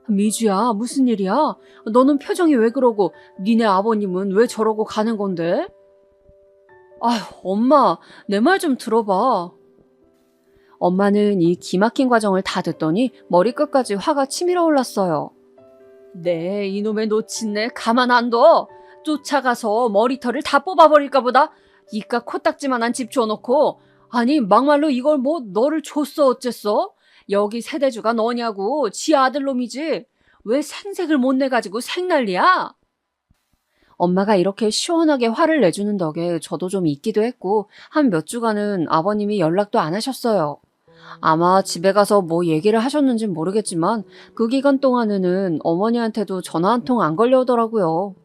Speaker 3: 미주야, 무슨 일이야? 너는 표정이 왜 그러고 니네 아버님은 왜 저러고 가는 건데? 아휴, 엄마, 내 말 좀 들어봐. 엄마는 이 기막힌 과정을 다 듣더니 머리끝까지 화가 치밀어 올랐어요. 네, 이놈의 노친네 가만 안 둬. 쫓아가서 머리털을 다 뽑아버릴까 보다. 이깟 코딱지만한 집 줘놓고 아니 막말로 이걸 뭐 너를 줬어 어쨌어? 여기 세대주가 너냐고. 지 아들놈이지. 왜 생색을 못 내가지고 생난리야? 엄마가 이렇게 시원하게 화를 내주는 덕에 저도 좀 있기도 했고 한 몇 주간은 아버님이 연락도 안 하셨어요. 아마 집에 가서 뭐 얘기를 하셨는진 모르겠지만 그 기간 동안에는 어머니한테도 전화 한 통 안 걸려오더라고요.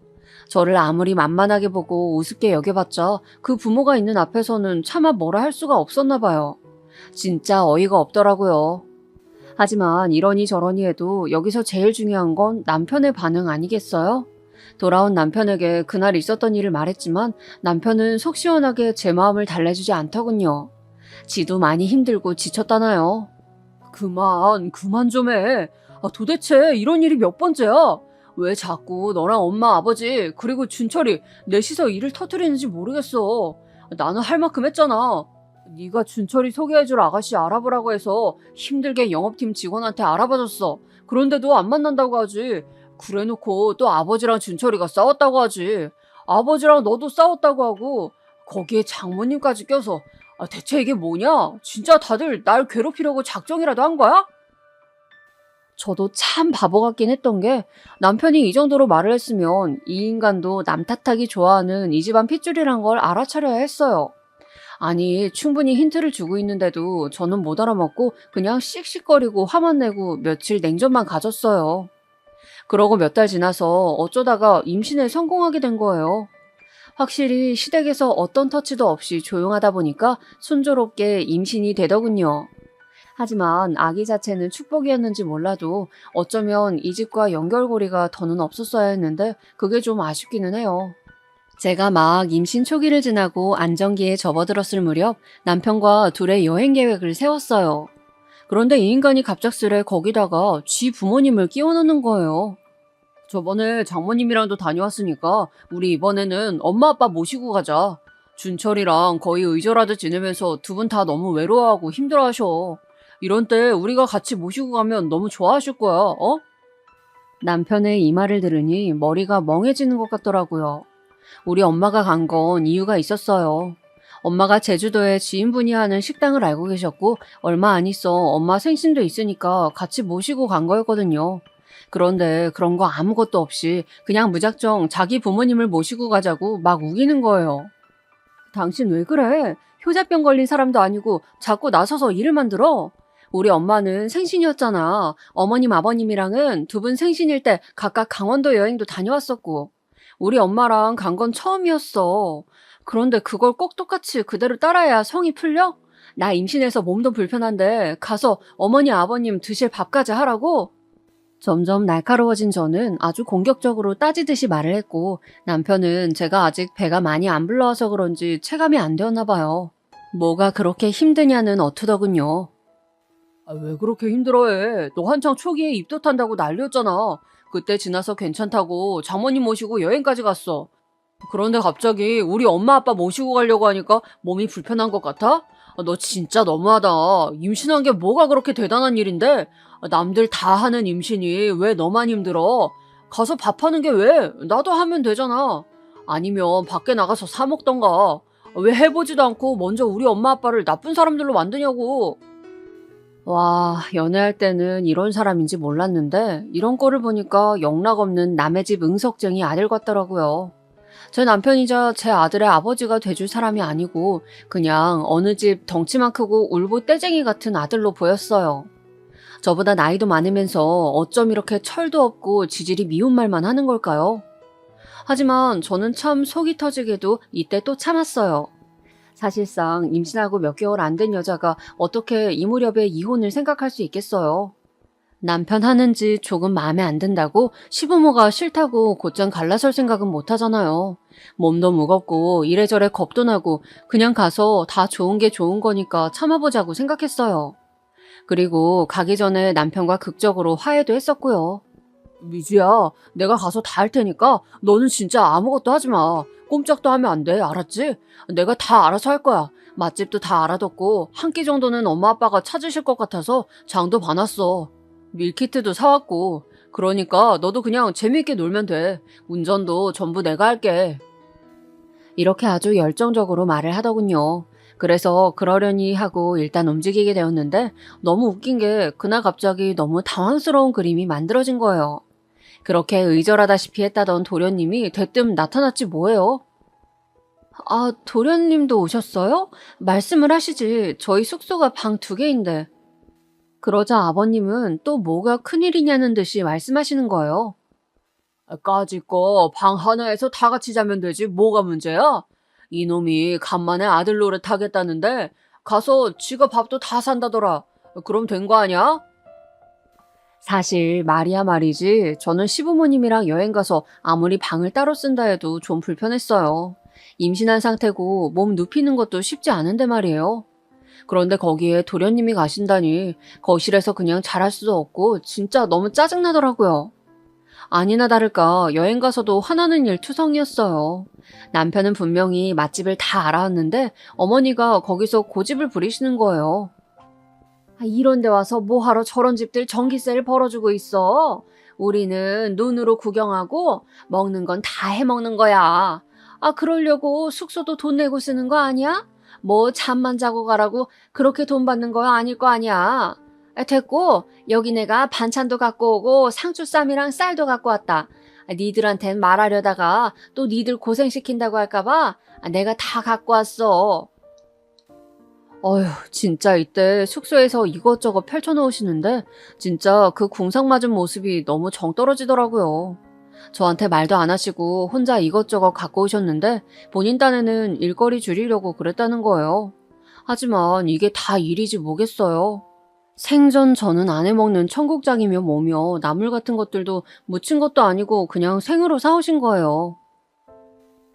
Speaker 3: 저를 아무리 만만하게 보고 우습게 여겨봤자 그 부모가 있는 앞에서는 차마 뭐라 할 수가 없었나 봐요. 진짜 어이가 없더라고요. 하지만 이러니 저러니 해도 여기서 제일 중요한 건 남편의 반응 아니겠어요? 돌아온 남편에게 그날 있었던 일을 말했지만 남편은 속 시원하게 제 마음을 달래주지 않더군요. 지도 많이 힘들고 지쳤다나요. 그만 좀 해. 도대체 이런 일이 몇 번째야? 왜 자꾸 너랑 엄마, 아버지, 그리고 준철이 넷이서 일을 터뜨리는지 모르겠어. 나는 할 만큼 했잖아. 네가 준철이 소개해줄 아가씨 알아보라고 해서 힘들게 영업팀 직원한테 알아봐줬어. 그런데도 안 만난다고 하지. 그래놓고 또 아버지랑 준철이가 싸웠다고 하지. 아버지랑 너도 싸웠다고 하고 거기에 장모님까지 껴서 대체 이게 뭐냐? 진짜 다들 날 괴롭히려고 작정이라도 한 거야? 저도 참 바보 같긴 했던 게 남편이 이 정도로 말을 했으면 이 인간도 남 탓하기 좋아하는 이 집안 핏줄이란 걸 알아차려야 했어요. 아니 충분히 힌트를 주고 있는데도 저는 못 알아먹고 그냥 씩씩거리고 화만 내고 며칠 냉전만 가졌어요. 그러고 몇 달 지나서 어쩌다가 임신에 성공하게 된 거예요. 확실히 시댁에서 어떤 터치도 없이 조용하다 보니까 순조롭게 임신이 되더군요. 하지만 아기 자체는 축복이었는지 몰라도 어쩌면 이 집과 연결고리가 더는 없었어야 했는데 그게 좀 아쉽기는 해요. 제가 막 임신 초기를 지나고 안정기에 접어들었을 무렵 남편과 둘의 여행 계획을 세웠어요. 그런데 이 인간이 갑작스레 거기다가 지 부모님을 끼워 넣는 거예요. 저번에 장모님이랑도 다녀왔으니까 우리 이번에는 엄마 아빠 모시고 가자. 준철이랑 거의 의절하듯 지내면서 두 분 다 너무 외로워하고 힘들어하셔. 이런 때 우리가 같이 모시고 가면 너무 좋아하실 거야, 어? 남편의 이 말을 들으니 머리가 멍해지는 것 같더라고요. 우리 엄마가 간 건 이유가 있었어요. 엄마가 제주도에 지인분이 하는 식당을 알고 계셨고 얼마 안 있어 엄마 생신도 있으니까 같이 모시고 간 거였거든요. 그런데 그런 거 아무것도 없이 그냥 무작정 자기 부모님을 모시고 가자고 막 우기는 거예요. 당신 왜 그래? 효자병 걸린 사람도 아니고 자꾸 나서서 일을 만들어? 우리 엄마는 생신이었잖아. 어머님 아버님이랑은 두 분 생신일 때 각각 강원도 여행도 다녀왔었고 우리 엄마랑 간 건 처음이었어. 그런데 그걸 꼭 똑같이 그대로 따라야 성이 풀려? 나 임신해서 몸도 불편한데 가서 어머니 아버님 드실 밥까지 하라고? 점점 날카로워진 저는 아주 공격적으로 따지듯이 말을 했고 남편은 제가 아직 배가 많이 안 불러와서 그런지 체감이 안 되었나 봐요. 뭐가 그렇게 힘드냐는 어투더군요. 왜 그렇게 힘들어해? 너 한창 초기에 입도 탄다고 난리였잖아. 그때 지나서 괜찮다고 장모님 모시고 여행까지 갔어. 그런데 갑자기 우리 엄마 아빠 모시고 가려고 하니까 몸이 불편한 것 같아? 너 진짜 너무하다. 임신한 게 뭐가 그렇게 대단한 일인데? 남들 다 하는 임신이 왜 너만 힘들어? 가서 밥하는 게 왜? 나도 하면 되잖아. 아니면 밖에 나가서 사 먹던가. 왜 해보지도 않고 먼저 우리 엄마 아빠를 나쁜 사람들로 만드냐고. 와, 연애할 때는 이런 사람인지 몰랐는데 이런 꼴을 보니까 영락없는 남의 집 응석쟁이 아들 같더라고요. 제 남편이자 제 아들의 아버지가 돼줄 사람이 아니고 그냥 어느 집 덩치만 크고 울보 떼쟁이 같은 아들로 보였어요. 저보다 나이도 많으면서 어쩜 이렇게 철도 없고 지질이 미운 말만 하는 걸까요? 하지만 저는 참 속이 터지게도 이때 또 참았어요. 사실상 임신하고 몇 개월 안 된 여자가 어떻게 이 무렵에 이혼을 생각할 수 있겠어요. 남편 하는 짓 조금 마음에 안 든다고 시부모가 싫다고 곧장 갈라설 생각은 못 하잖아요. 몸도 무겁고 이래저래 겁도 나고 그냥 가서 다 좋은 게 좋은 거니까 참아보자고 생각했어요. 그리고 가기 전에 남편과 극적으로 화해도 했었고요. 미주야, 내가 가서 다 할 테니까 너는 진짜 아무것도 하지 마. 꼼짝도 하면 안 돼, 알았지? 내가 다 알아서 할 거야. 맛집도 다 알아뒀고 한 끼 정도는 엄마 아빠가 찾으실 것 같아서 장도 봐놨어. 밀키트도 사왔고. 그러니까 너도 그냥 재미있게 놀면 돼. 운전도 전부 내가 할게. 이렇게 아주 열정적으로 말을 하더군요. 그래서 그러려니 하고 일단 움직이게 되었는데 너무 웃긴 게 그날 갑자기 너무 당황스러운 그림이 만들어진 거예요. 그렇게 의절하다시피 했다던 도련님이 대뜸 나타났지 뭐예요? 아, 도련님도 오셨어요? 말씀을 하시지. 저희 숙소가 방 2개인데. 그러자 아버님은 또 뭐가 큰일이냐는 듯이 말씀하시는 거예요. 까짓 거 방 하나에서 다 같이 자면 되지 뭐가 문제야? 이놈이 간만에 아들 노릇 하겠다는데 가서 지가 밥도 다 산다더라. 그럼 된 거 아니야? 사실 말이야 말이지 저는 시부모님이랑 여행 가서 아무리 방을 따로 쓴다 해도 좀 불편했어요. 임신한 상태고 몸 눕히는 것도 쉽지 않은데 말이에요. 그런데 거기에 도련님이 가신다니 거실에서 그냥 잘할 수도 없고 진짜 너무 짜증나더라고요. 아니나 다를까 여행 가서도 화나는 일 투성이었어요. 남편은 분명히 맛집을 다 알아왔는데 어머니가 거기서 고집을 부리시는 거예요. 이런 데 와서 뭐하러 저런 집들 전기세를 벌어주고 있어? 우리는 눈으로 구경하고 먹는 건 다 해먹는 거야. 아, 그러려고 숙소도 돈 내고 쓰는 거 아니야? 뭐 잠만 자고 가라고 그렇게 돈 받는 거 아닐 거 아니야. 됐고 여기 내가 반찬도 갖고 오고 상추쌈이랑 쌀도 갖고 왔다. 니들한텐 말하려다가 또 니들 고생시킨다고 할까봐 내가 다 갖고 왔어. 어휴, 진짜 이때 숙소에서 이것저것 펼쳐놓으시는데 진짜 그 궁상 맞은 모습이 너무 정 떨어지더라고요. 저한테 말도 안 하시고 혼자 이것저것 갖고 오셨는데 본인 딴에는 일거리 줄이려고 그랬다는 거예요. 하지만 이게 다 일이지 뭐겠어요. 생전 저는 안 해먹는 청국장이며 뭐며 나물 같은 것들도 무친 것도 아니고 그냥 생으로 사오신 거예요.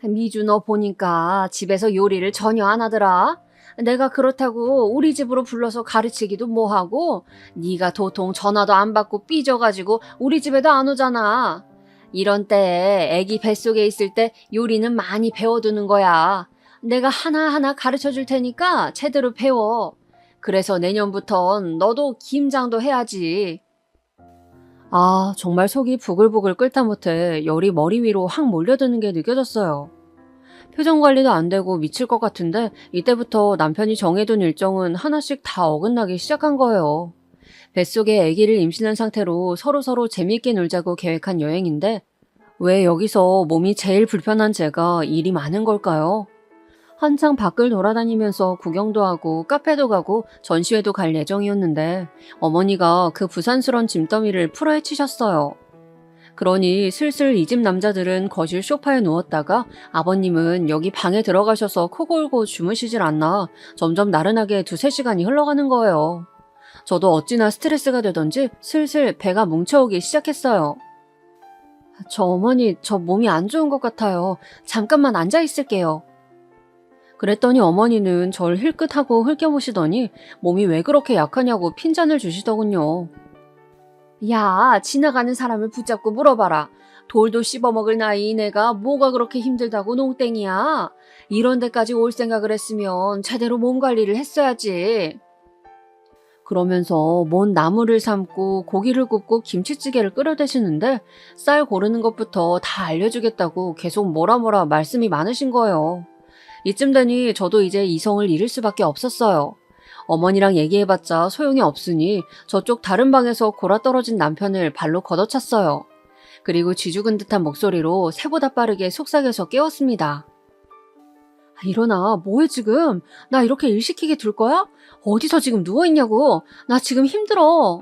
Speaker 3: 미주 너 보니까 집에서 요리를 전혀 안 하더라. 내가 그렇다고 우리 집으로 불러서 가르치기도 뭐하고 네가 도통 전화도 안 받고 삐져가지고 우리 집에도 안 오잖아. 이런 때에 애기 뱃속에 있을 때 요리는 많이 배워두는 거야. 내가 하나하나 가르쳐줄 테니까 제대로 배워. 그래서 내년부턴 너도 김장도 해야지. 아, 정말 속이 부글부글 끓다 못해 열이 머리 위로 확 몰려드는 게 느껴졌어요. 표정 관리도 안 되고 미칠 것 같은데 이때부터 남편이 정해둔 일정은 하나씩 다 어긋나기 시작한 거예요. 뱃속에 아기를 임신한 상태로 서로서로 재미있게 놀자고 계획한 여행인데 왜 여기서 몸이 제일 불편한 제가 일이 많은 걸까요? 한창 밖을 돌아다니면서 구경도 하고 카페도 가고 전시회도 갈 예정이었는데 어머니가 그 부산스런 짐더미를 풀어헤치셨어요. 그러니 슬슬 이 집 남자들은 거실 소파에 누웠다가 아버님은 여기 방에 들어가셔서 코 골고 주무시질 않나 점점 나른하게 2-3시간이 흘러가는 거예요. 저도 어찌나 스트레스가 되던지 슬슬 배가 뭉쳐오기 시작했어요. 저 어머니, 저 몸이 안 좋은 것 같아요. 잠깐만 앉아 있을게요. 그랬더니 어머니는 절 힐끗하고 흘겨보시더니 몸이 왜 그렇게 약하냐고 핀잔을 주시더군요. 야, 지나가는 사람을 붙잡고 물어봐라. 돌도 씹어먹을 나이 내가 뭐가 그렇게 힘들다고 농땡이야. 이런 데까지 올 생각을 했으면 제대로 몸 관리를 했어야지. 그러면서 뭔 나물을 삶고 고기를 굽고 김치찌개를 끓여대시는데 쌀 고르는 것부터 다 알려주겠다고 계속 뭐라 말씀이 많으신 거예요. 이쯤 되니 저도 이제 이성을 잃을 수밖에 없었어요. 어머니랑 얘기해봤자 소용이 없으니 저쪽 다른 방에서 골아떨어진 남편을 발로 걷어찼어요. 그리고 쥐죽은 듯한 목소리로 새보다 빠르게 속삭여서 깨웠습니다. 일어나, 뭐해 지금? 나 이렇게 일 시키게 둘 거야? 어디서 지금 누워있냐고. 나 지금 힘들어.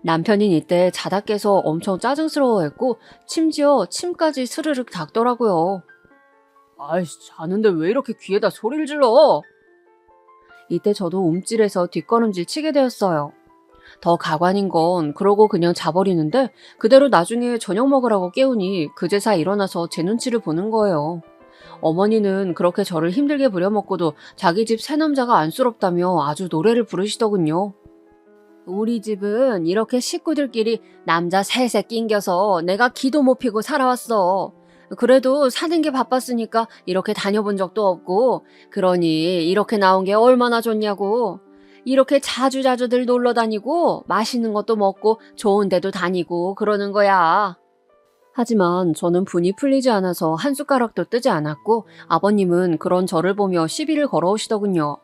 Speaker 3: 남편인 이때 자다 깨서 엄청 짜증스러워했고 심지어 침까지 스르륵 닦더라고요. 아이씨, 자는데 왜 이렇게 귀에다 소리를 질러? 이때 저도 움찔해서 뒷걸음질 치게 되었어요. 더 가관인 건 그러고 그냥 자버리는데 그대로 나중에 저녁 먹으라고 깨우니 그제서 일어나서 제 눈치를 보는 거예요. 어머니는 그렇게 저를 힘들게 부려먹고도 자기 집 새남자가 안쓰럽다며 아주 노래를 부르시더군요. 우리 집은 이렇게 식구들끼리 남자 셋에 낑겨서 내가 기도 못 피고 살아왔어. 그래도 사는 게 바빴으니까 이렇게 다녀본 적도 없고, 그러니 이렇게 나온 게 얼마나 좋냐고. 이렇게 자주자주들 놀러 다니고 맛있는 것도 먹고 좋은 데도 다니고 그러는 거야. 하지만 저는 분이 풀리지 않아서 한 숟가락도 뜨지 않았고 아버님은 그런 저를 보며 시비를 걸어오시더군요.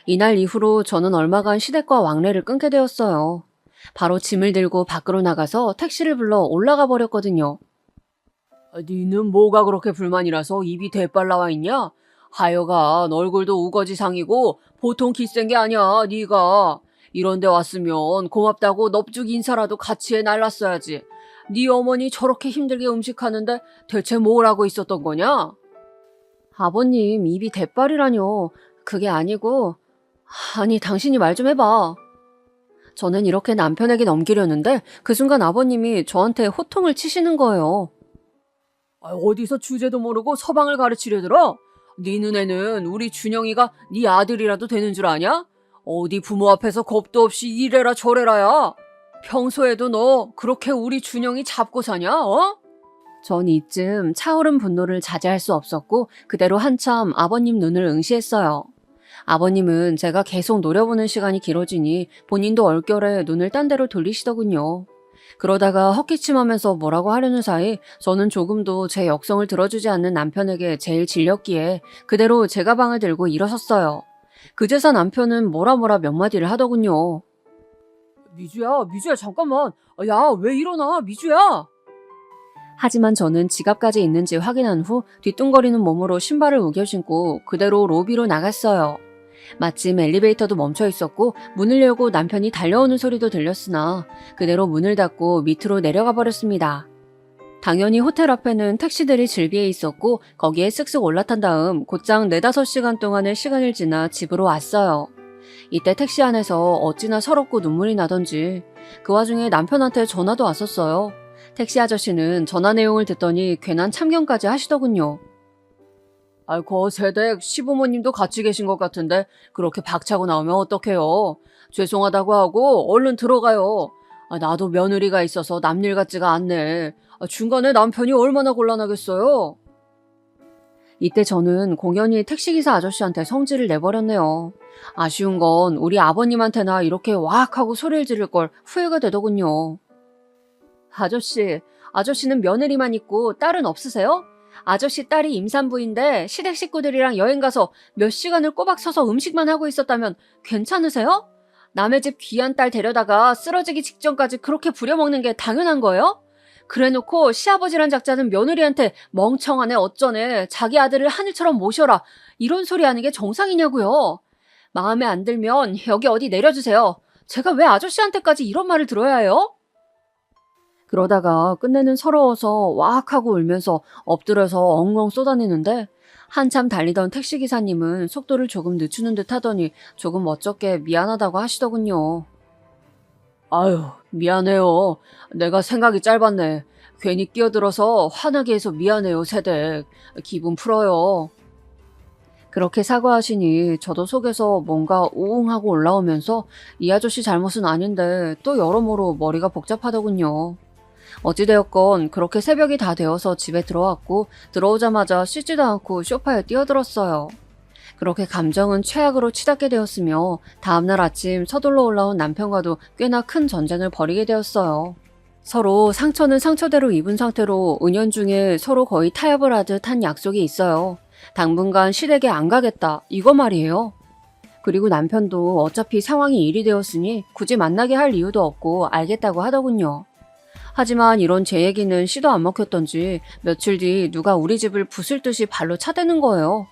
Speaker 3: 이날 이후로 저는 얼마간 시댁과 왕래를 끊게 되었어요. 바로 짐을 들고 밖으로 나가서 택시를 불러 올라가 버렸거든요. 니는 뭐가 그렇게 불만이라서 입이 대빨 나와 있냐? 하여간 얼굴도 우거지상이고 보통 기센 게 아니야, 네가. 이런 데 왔으면 고맙다고 넙죽 인사라도 같이 해 날랐어야지. 네 어머니 저렇게 힘들게 음식하는데 대체 뭘 하고 있었던 거냐? 아버님, 입이 대빨이라뇨. 그게 아니고... 아니, 당신이 말 좀 해봐. 저는 이렇게 남편에게 넘기려는데 그 순간 아버님이 저한테 호통을 치시는 거예요. 어디서 주제도 모르고 서방을 가르치려들어? 네 눈에는 우리 준영이가 네 아들이라도 되는 줄 아냐? 어디 부모 앞에서 겁도 없이 이래라 저래라야. 평소에도 너 그렇게 우리 준영이 잡고 사냐? 어? 전 이쯤 차오른 분노를 자제할 수 없었고 그대로 한참 아버님 눈을 응시했어요. 아버님은 제가 계속 노려보는 시간이 길어지니 본인도 얼결에 눈을 딴 데로 돌리시더군요. 그러다가 헛기침하면서 뭐라고 하려는 사이 저는 조금도 제 역성을 들어주지 않는 남편에게 제일 질렸기에 그대로 제 가방을 들고 일어섰어요. 그제서 남편은 뭐라 몇 마디를 하더군요. 미주야 잠깐만. 야, 왜 일어나, 미주야. 하지만 저는 지갑까지 있는지 확인한 후 뒤뚱거리는 몸으로 신발을 우겨 신고 그대로 로비로 나갔어요. 마침 엘리베이터도 멈춰 있었고 문을 열고 남편이 달려오는 소리도 들렸으나 그대로 문을 닫고 밑으로 내려가 버렸습니다. 당연히 호텔 앞에는 택시들이 질비해 있었고 거기에 쓱쓱 올라탄 다음 곧장 4-5시간 동안의 시간을 지나 집으로 왔어요. 이때 택시 안에서 어찌나 서럽고 눈물이 나던지 그 와중에 남편한테 전화도 왔었어요. 택시 아저씨는 전화 내용을 듣더니 괜한 참견까지 하시더군요. 아이고, 세댁 시부모님도 같이 계신 것 같은데 그렇게 박차고 나오면 어떡해요. 죄송하다고 하고 얼른 들어가요. 나도 며느리가 있어서 남일 같지가 않네. 중간에 남편이 얼마나 곤란하겠어요. 이때 저는 공연히 택시기사 아저씨한테 성질을 내버렸네요. 아쉬운 건 우리 아버님한테나 이렇게 와악 하고 소리를 지를 걸 후회가 되더군요. 아저씨는 며느리만 있고 딸은 없으세요? 아저씨 딸이 임산부인데 시댁 식구들이랑 여행 가서 몇 시간을 꼬박 서서 음식만 하고 있었다면 괜찮으세요? 남의 집 귀한 딸 데려다가 쓰러지기 직전까지 그렇게 부려먹는 게 당연한 거예요? 그래놓고 시아버지란 작자는 며느리한테 멍청하네 어쩌네 자기 아들을 하늘처럼 모셔라 이런 소리 하는 게 정상이냐고요. 마음에 안 들면 여기 어디 내려주세요. 제가 왜 아저씨한테까지 이런 말을 들어야 해요? 그러다가 끝내는 서러워서 와악 하고 울면서 엎드려서 엉엉 쏟아내는데 한참 달리던 택시기사님은 속도를 조금 늦추는 듯 하더니 조금 멋쩍게 미안하다고 하시더군요. 아유, 미안해요. 내가 생각이 짧았네. 괜히 끼어들어서 화나게 해서 미안해요, 세댁. 기분 풀어요. 그렇게 사과하시니 저도 속에서 뭔가 우웅하고 올라오면서 이 아저씨 잘못은 아닌데 또 여러모로 머리가 복잡하더군요. 어찌되었건 그렇게 새벽이 다 되어서 집에 들어왔고 들어오자마자 씻지도 않고 소파에 뛰어들었어요. 그렇게 감정은 최악으로 치닫게 되었으며 다음날 아침 서둘러 올라온 남편과도 꽤나 큰 전쟁을 벌이게 되었어요. 서로 상처는 상처대로 입은 상태로 은연중에 서로 거의 타협을 하듯 한 약속이 있어요. 당분간 시댁에 안 가겠다 이거 말이에요. 그리고 남편도 어차피 상황이 일이 되었으니 굳이 만나게 할 이유도 없고 알겠다고 하더군요. 하지만 이런 제 얘기는 씨도 안 먹혔던지 며칠 뒤 누가 우리 집을 부술 듯이 발로 차대는 거예요.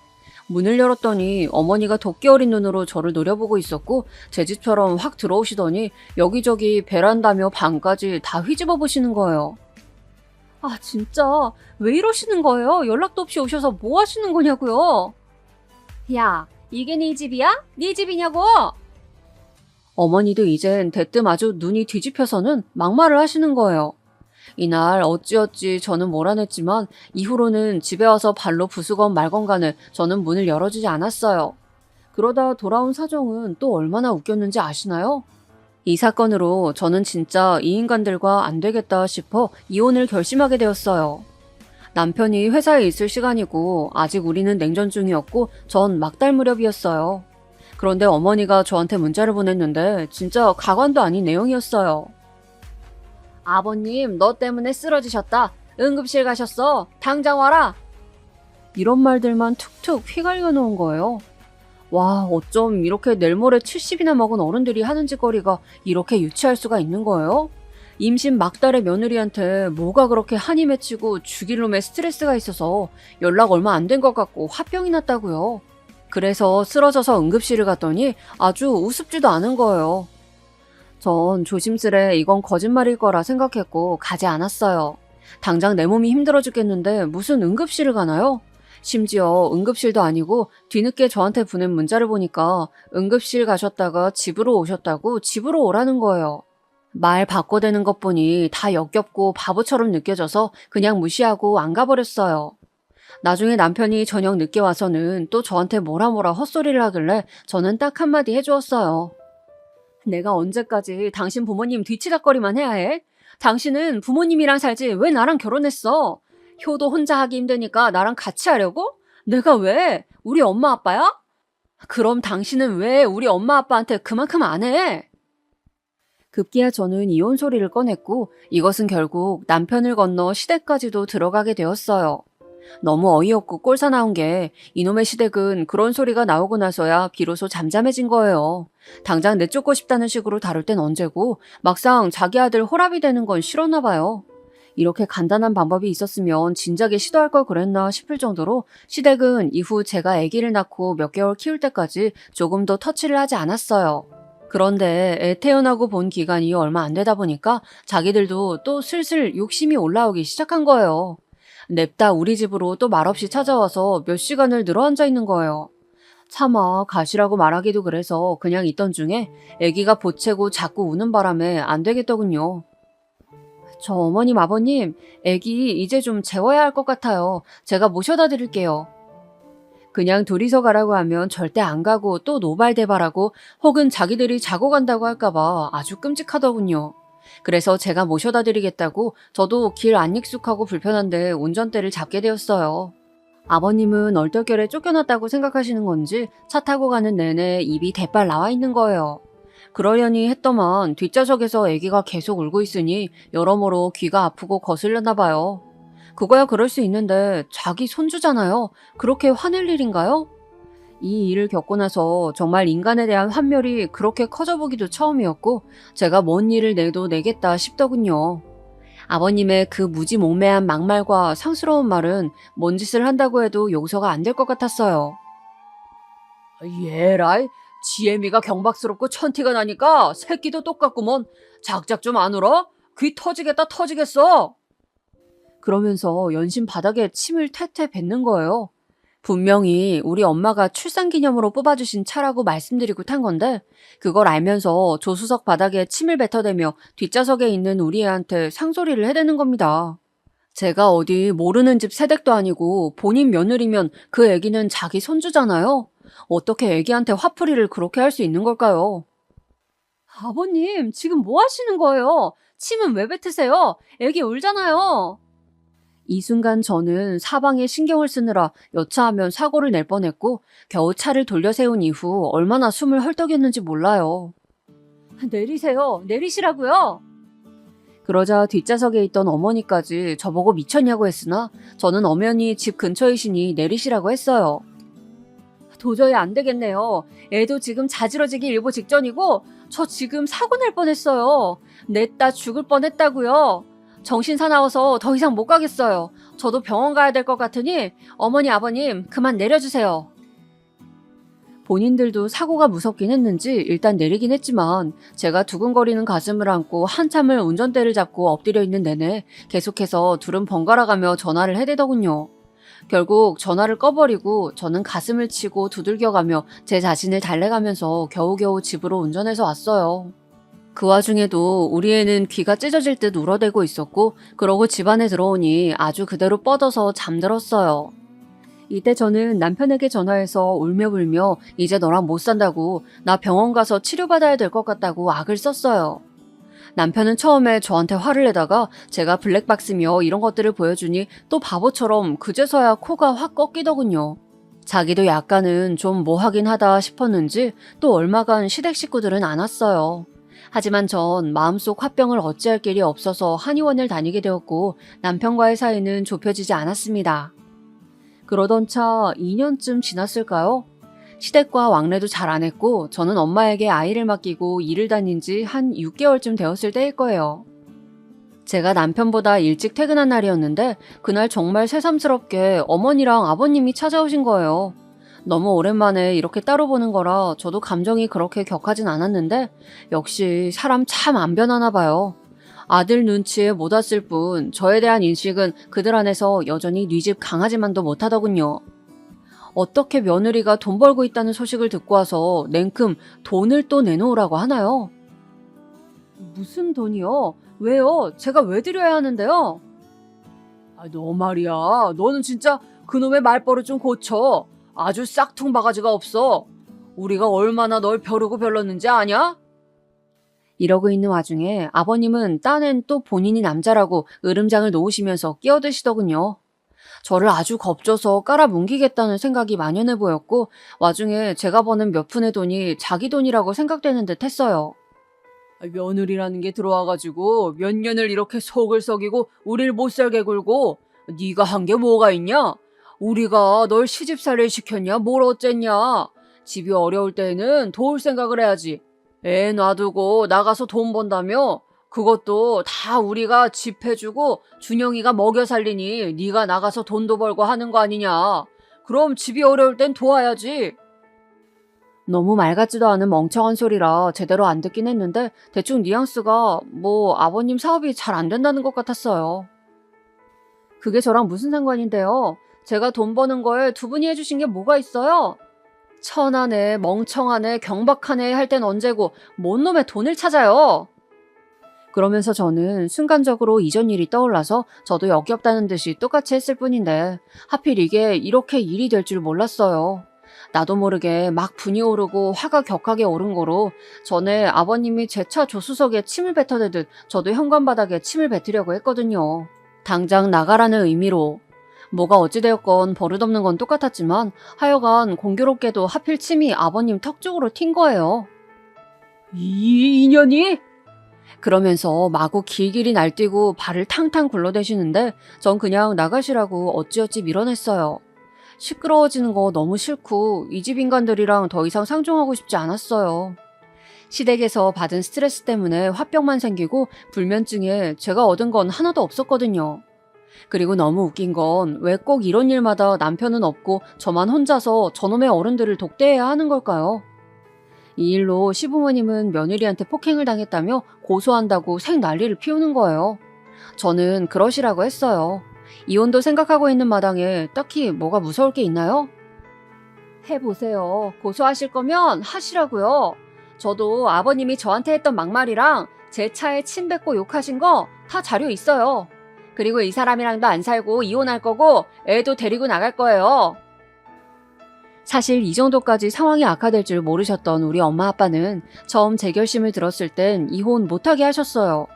Speaker 3: 문을 열었더니 어머니가 도끼 어린 눈으로 저를 노려보고 있었고 제 집처럼 확 들어오시더니 여기저기 베란다며 방까지 다 휘집어 보시는 거예요. 아, 진짜 왜 이러시는 거예요? 연락도 없이 오셔서 뭐 하시는 거냐고요? 야, 이게 네 집이야? 네 집이냐고? 어머니도 이젠 대뜸 아주 눈이 뒤집혀서는 막말을 하시는 거예요. 이날 어찌어찌 저는 몰아냈지만 이후로는 집에 와서 발로 부수건 말건 간에 저는 문을 열어주지 않았어요. 그러다 돌아온 사정은 또 얼마나 웃겼는지 아시나요? 이 사건으로 저는 진짜 이 인간들과 안 되겠다 싶어 이혼을 결심하게 되었어요. 남편이 회사에 있을 시간이고 아직 우리는 냉전 중이었고 전 막달 무렵이었어요. 그런데 어머니가 저한테 문자를 보냈는데 진짜 가관도 아닌 내용이었어요. 아버님, 너 때문에 쓰러지셨다. 응급실 가셨어. 당장 와라. 이런 말들만 툭툭 휘갈겨 놓은 거예요. 와, 어쩜 이렇게 내일 모레 70이나 먹은 어른들이 하는 짓거리가 이렇게 유치할 수가 있는 거예요? 임신 막달의 며느리한테 뭐가 그렇게 한이 맺히고 죽일 놈의 스트레스가 있어서 연락 얼마 안 된 것 같고 화병이 났다고요. 그래서 쓰러져서 응급실을 갔더니 아주 우습지도 않은 거예요. 전 조심스레 이건 거짓말일 거라 생각했고 가지 않았어요. 당장 내 몸이 힘들어 죽겠는데 무슨 응급실을 가나요? 심지어 응급실도 아니고 뒤늦게 저한테 보낸 문자를 보니까 응급실 가셨다가 집으로 오셨다고 집으로 오라는 거예요. 말 바꿔대는 것 보니 다 역겹고 바보처럼 느껴져서 그냥 무시하고 안 가버렸어요. 나중에 남편이 저녁 늦게 와서는 또 저한테 뭐라 헛소리를 하길래 저는 딱 한마디 해주었어요. 내가 언제까지 당신 부모님 뒤치다거리만 해야 해? 당신은 부모님이랑 살지 왜 나랑 결혼했어? 효도 혼자 하기 힘드니까 나랑 같이 하려고? 내가 왜? 우리 엄마 아빠야? 그럼 당신은 왜 우리 엄마 아빠한테 그만큼 안 해? 급기야 저는 이혼 소리를 꺼냈고 이것은 결국 남편을 건너 시댁까지도 들어가게 되었어요. 너무 어이없고 꼴사 나온 게 이놈의 시댁은 그런 소리가 나오고 나서야 비로소 잠잠해진 거예요. 당장 내쫓고 싶다는 식으로 다룰 땐 언제고 막상 자기 아들 호랍이 되는 건 싫었나 봐요. 이렇게 간단한 방법이 있었으면 진작에 시도할 걸 그랬나 싶을 정도로 시댁은 이후 제가 아기를 낳고 몇 개월 키울 때까지 조금도 터치를 하지 않았어요. 그런데 애 태어나고 본 기간이 얼마 안 되다 보니까 자기들도 또 슬슬 욕심이 올라오기 시작한 거예요. 냅다 우리 집으로 또 말없이 찾아와서 몇 시간을 늘어앉아 있는 거예요. 차마 가시라고 말하기도 그래서 그냥 있던 중에 아기가 보채고 자꾸 우는 바람에 안 되겠더군요. 저 어머님 아버님, 아기 이제 좀 재워야 할 것 같아요. 제가 모셔다 드릴게요. 그냥 둘이서 가라고 하면 절대 안 가고 또 노발대발하고 혹은 자기들이 자고 간다고 할까봐 아주 끔찍하더군요. 그래서 제가 모셔다 드리겠다고 저도 길 안 익숙하고 불편한데 운전대를 잡게 되었어요. 아버님은 얼떨결에 쫓겨났다고 생각하시는 건지 차 타고 가는 내내 입이 대빨 나와 있는 거예요. 그러려니 했더만 뒷좌석에서 아기가 계속 울고 있으니 여러모로 귀가 아프고 거슬렸나 봐요. 그거야 그럴 수 있는데 자기 손주잖아요. 그렇게 화낼 일인가요? 이 일을 겪고 나서 정말 인간에 대한 환멸이 그렇게 커져보기도 처음이었고 제가 뭔 일을 내도 내겠다 싶더군요. 아버님의 그 무지몽매한 막말과 상스러운 말은 뭔 짓을 한다고 해도 용서가 안 될 것 같았어요. 예라이, 지혜미가 경박스럽고 천티가 나니까 새끼도 똑같구먼. 작작 좀 안 울어? 귀 터지겠다 터지겠어. 그러면서 연신 바닥에 침을 퇴퇴 뱉는 거예요. 분명히 우리 엄마가 출산기념으로 뽑아주신 차라고 말씀드리고 탄 건데 그걸 알면서 조수석 바닥에 침을 뱉어대며 뒷좌석에 있는 우리 애한테 상소리를 해대는 겁니다. 제가 어디 모르는 집 새댁도 아니고 본인 며느리면 그 애기는 자기 손주잖아요. 어떻게 애기한테 화풀이를 그렇게 할 수 있는 걸까요? 아버님, 지금 뭐 하시는 거예요? 침은 왜 뱉으세요? 애기 울잖아요. 이 순간 저는 사방에 신경을 쓰느라 여차하면 사고를 낼 뻔했고 겨우 차를 돌려 세운 이후 얼마나 숨을 헐떡였는지 몰라요. 내리세요. 내리시라고요. 그러자 뒷좌석에 있던 어머니까지 저보고 미쳤냐고 했으나 저는 엄연히 집 근처이시니 내리시라고 했어요. 도저히 안 되겠네요. 애도 지금 자지러지기 일보 직전이고 저 지금 사고 낼 뻔했어요. 냈다 죽을 뻔했다고요. 정신 사나워서 더 이상 못 가겠어요. 저도 병원 가야 될 것 같으니 어머니 아버님 그만 내려주세요. 본인들도 사고가 무섭긴 했는지 일단 내리긴 했지만 제가 두근거리는 가슴을 안고 한참을 운전대를 잡고 엎드려 있는 내내 계속해서 둘은 번갈아가며 전화를 해대더군요. 결국 전화를 꺼버리고 저는 가슴을 치고 두들겨가며 제 자신을 달래가면서 겨우겨우 집으로 운전해서 왔어요. 그 와중에도 우리 애는 귀가 찢어질 듯 울어대고 있었고 그러고 집 안에 들어오니 아주 그대로 뻗어서 잠들었어요. 이때 저는 남편에게 전화해서 울며불며 이제 너랑 못 산다고 나 병원 가서 치료받아야 될 것 같다고 악을 썼어요. 남편은 처음에 저한테 화를 내다가 제가 블랙박스며 이런 것들을 보여주니 또 바보처럼 그제서야 코가 확 꺾이더군요. 자기도 약간은 좀 뭐하긴 하다 싶었는지 또 얼마간 시댁 식구들은 안 왔어요. 하지만 전 마음속 화병을 어찌할 길이 없어서 한의원을 다니게 되었고 남편과의 사이는 좁혀지지 않았습니다. 그러던 차 2년쯤 지났을까요? 시댁과 왕래도 잘 안 했고 저는 엄마에게 아이를 맡기고 일을 다닌 지 한 6개월쯤 되었을 때일 거예요. 제가 남편보다 일찍 퇴근한 날이었는데 그날 정말 새삼스럽게 어머니랑 아버님이 찾아오신 거예요. 너무 오랜만에 이렇게 따로 보는 거라 저도 감정이 그렇게 격하진 않았는데 역시 사람 참 안 변하나 봐요. 아들 눈치에 못 왔을 뿐 저에 대한 인식은 그들 안에서 여전히 네 집 강아지만도 못하더군요. 어떻게 며느리가 돈 벌고 있다는 소식을 듣고 와서 냉큼 돈을 또 내놓으라고 하나요? 무슨 돈이요? 왜요? 제가 왜 드려야 하는데요? 너 말이야. 너는 진짜 그놈의 말버릇 좀 고쳐. 아주 싹퉁 바가지가 없어. 우리가 얼마나 널 벼르고 별렀는지 아냐? 이러고 있는 와중에 아버님은 딴엔 또 본인이 남자라고 으름장을 놓으시면서 끼어드시더군요. 저를 아주 겁줘서 깔아뭉기겠다는 생각이 만연해 보였고 와중에 제가 버는 몇 푼의 돈이 자기 돈이라고 생각되는 듯 했어요. 며느리라는 게 들어와가지고 몇 년을 이렇게 속을 썩이고 우릴 못살게 굴고 네가 한 게 뭐가 있냐? 우리가 널 시집살이를 시켰냐? 뭘 어쨌냐? 집이 어려울 때에는 도울 생각을 해야지. 애 놔두고 나가서 돈 번다며? 그것도 다 우리가 집 해주고 준영이가 먹여 살리니 네가 나가서 돈도 벌고 하는 거 아니냐. 그럼 집이 어려울 땐 도와야지. 너무 말 같지도 않은 멍청한 소리라 제대로 안 듣긴 했는데 대충 뉘앙스가 뭐 아버님 사업이 잘 안 된다는 것 같았어요. 그게 저랑 무슨 상관인데요. 제가 돈 버는 거에 두 분이 해주신 게 뭐가 있어요? 천하네 멍청하네 경박하네 할 땐 언제고 뭔 놈의 돈을 찾아요. 그러면서 저는 순간적으로 이전 일이 떠올라서 저도 역겹다는 듯이 똑같이 했을 뿐인데 하필 이게 이렇게 일이 될 줄 몰랐어요. 나도 모르게 막 분이 오르고 화가 격하게 오른 거로 전에 아버님이 제 차 조수석에 침을 뱉어대듯 저도 현관바닥에 침을 뱉으려고 했거든요. 당장 나가라는 의미로. 뭐가 어찌되었건 버릇없는 건 똑같았지만 하여간 공교롭게도 하필 침이 아버님 턱 쪽으로 튄 거예요. 이 인연이? 그러면서 마구 길길이 날뛰고 발을 탕탕 굴러대시는데 전 그냥 나가시라고 어찌어찌 밀어냈어요. 시끄러워지는 거 너무 싫고 이 집 인간들이랑 더 이상 상종하고 싶지 않았어요. 시댁에서 받은 스트레스 때문에 화병만 생기고 불면증에 제가 얻은 건 하나도 없었거든요. 그리고 너무 웃긴 건 왜 꼭 이런 일마다 남편은 없고 저만 혼자서 저놈의 어른들을 독대해야 하는 걸까요? 이 일로 시부모님은 며느리한테 폭행을 당했다며 고소한다고 생 난리를 피우는 거예요. 저는 그러시라고 했어요. 이혼도 생각하고 있는 마당에 딱히 뭐가 무서울 게 있나요? 해보세요. 고소하실 거면 하시라고요. 저도 아버님이 저한테 했던 막말이랑 제 차에 침 뱉고 욕하신 거 다 자료 있어요. 그리고 이 사람이랑도 안 살고 이혼할 거고 애도 데리고 나갈 거예요. 사실 이 정도까지 상황이 악화될 줄 모르셨던 우리 엄마 아빠는 처음 제 결심을 들었을 땐 이혼 못하게 하셨어요.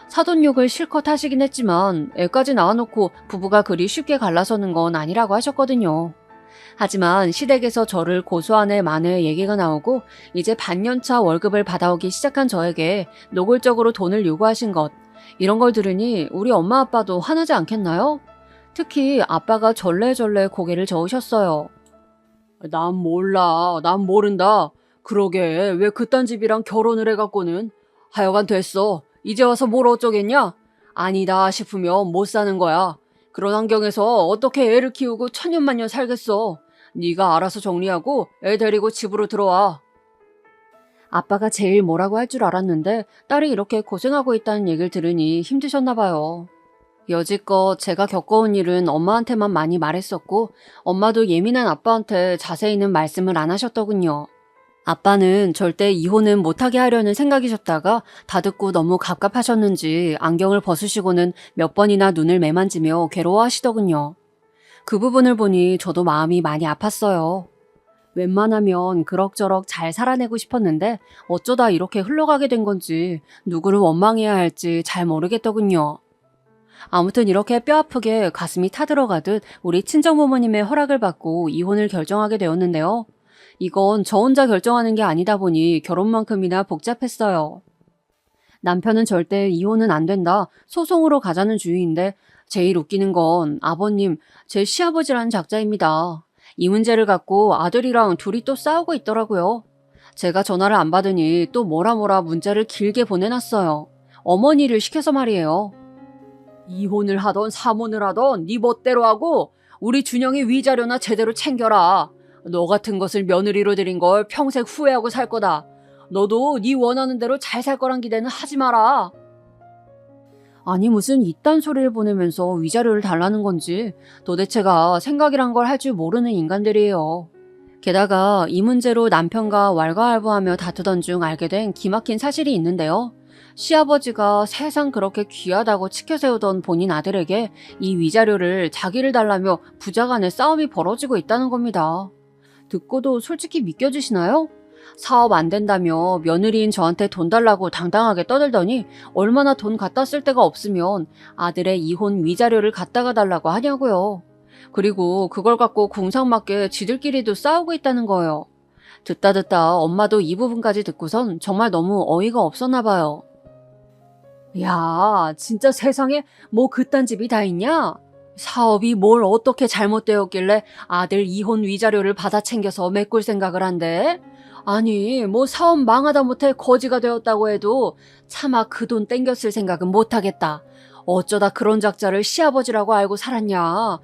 Speaker 3: 사돈욕을 실컷 하시긴 했지만 애까지 낳아놓고 부부가 그리 쉽게 갈라서는 건 아니라고 하셨거든요. 하지만 시댁에서 저를 고소한 애 만에 얘기가 나오고 이제 반년차 월급을 받아오기 시작한 저에게 노골적으로 돈을 요구하신 것, 이런 걸 들으니 우리 엄마 아빠도 화나지 않겠나요? 특히 아빠가 절레절레 고개를 저으셨어요. 난 몰라. 난 모른다. 그러게 왜 그딴 집이랑 결혼을 해갖고는. 하여간 됐어. 이제 와서 뭘 어쩌겠냐? 아니다 싶으면 못 사는 거야. 그런 환경에서 어떻게 애를 키우고 천년만년 살겠어. 네가 알아서 정리하고 애 데리고 집으로 들어와. 아빠가 제일 뭐라고 할 줄 알았는데 딸이 이렇게 고생하고 있다는 얘기를 들으니 힘드셨나 봐요. 여지껏 제가 겪어온 일은 엄마한테만 많이 말했었고 엄마도 예민한 아빠한테 자세히는 말씀을 안 하셨더군요. 아빠는 절대 이혼은 못하게 하려는 생각이셨다가 다 듣고 너무 갑갑하셨는지 안경을 벗으시고는 몇 번이나 눈을 매만지며 괴로워하시더군요. 그 부분을 보니 저도 마음이 많이 아팠어요. 웬만하면 그럭저럭 잘 살아내고 싶었는데 어쩌다 이렇게 흘러가게 된 건지 누구를 원망해야 할지 잘 모르겠더군요. 아무튼 이렇게 뼈아프게 가슴이 타들어가듯 우리 친정부모님의 허락을 받고 이혼을 결정하게 되었는데요. 이건 저 혼자 결정하는 게 아니다 보니 결혼만큼이나 복잡했어요. 남편은 절대 이혼은 안 된다, 소송으로 가자는 주의인데 제일 웃기는 건 아버님, 제 시아버지라는 작자입니다. 이 문제를 갖고 아들이랑 둘이 또 싸우고 있더라고요. 제가 전화를 안 받으니 또 뭐라 문자를 길게 보내놨어요. 어머니를 시켜서 말이에요. 이혼을 하던 사모를 하던 네 멋대로 하고 우리 준영이 위자료나 제대로 챙겨라. 너 같은 것을 며느리로 들인 걸 평생 후회하고 살 거다. 너도 네 원하는 대로 잘 살 거란 기대는 하지 마라. 아니 무슨 이딴 소리를 보내면서 위자료를 달라는 건지 도대체가 생각이란 걸 할 줄 모르는 인간들이에요. 게다가 이 문제로 남편과 왈가왈부하며 다투던 중 알게 된 기막힌 사실이 있는데요. 시아버지가 세상 그렇게 귀하다고 치켜세우던 본인 아들에게 이 위자료를 자기를 달라며 부자간의 싸움이 벌어지고 있다는 겁니다. 듣고도 솔직히 믿겨지시나요? 사업 안 된다며 며느리인 저한테 돈 달라고 당당하게 떠들더니 얼마나 돈 갖다 쓸 데가 없으면 아들의 이혼 위자료를 갖다가 달라고 하냐고요. 그리고 그걸 갖고 공상맞게 지들끼리도 싸우고 있다는 거예요. 듣다 엄마도 이 부분까지 듣고선 정말 너무 어이가 없었나 봐요. 야, 진짜 세상에 뭐 그딴 집이 다 있냐? 사업이 뭘 어떻게 잘못되었길래 아들 이혼 위자료를 받아 챙겨서 메꿀 생각을 한대? 아니, 뭐 사업 망하다 못해 거지가 되었다고 해도 차마 그 돈 땡겼을 생각은 못하겠다. 어쩌다 그런 작자를 시아버지라고 알고 살았냐? 아,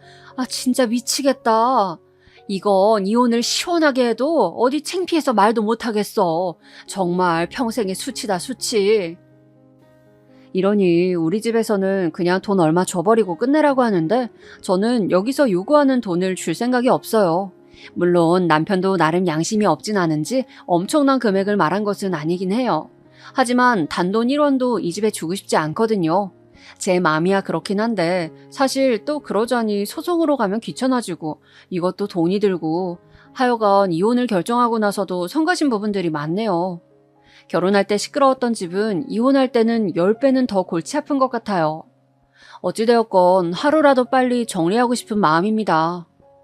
Speaker 3: 진짜 미치겠다. 이건 이혼을 시원하게 해도 어디 창피해서 말도 못하겠어. 정말 평생의 수치다, 수치. 이러니 우리 집에서는 그냥 돈 얼마 줘버리고 끝내라고 하는데 저는 여기서 요구하는 돈을 줄 생각이 없어요. 물론 남편도 나름 양심이 없진 않은지 엄청난 금액을 말한 것은 아니긴 해요. 하지만 단돈 1원도 이 집에 주고 싶지 않거든요. 제 마음이야 그렇긴 한데 사실 또 그러자니 소송으로 가면 귀찮아지고 이것도 돈이 들고 하여간 이혼을 결정하고 나서도 성가신 부분들이 많네요. 결혼할 때 시끄러웠던 집은 이혼할 때는 10배는 더 골치 아픈 것 같아요. 어찌되었건 하루라도 빨리 정리하고 싶은 마음입니다.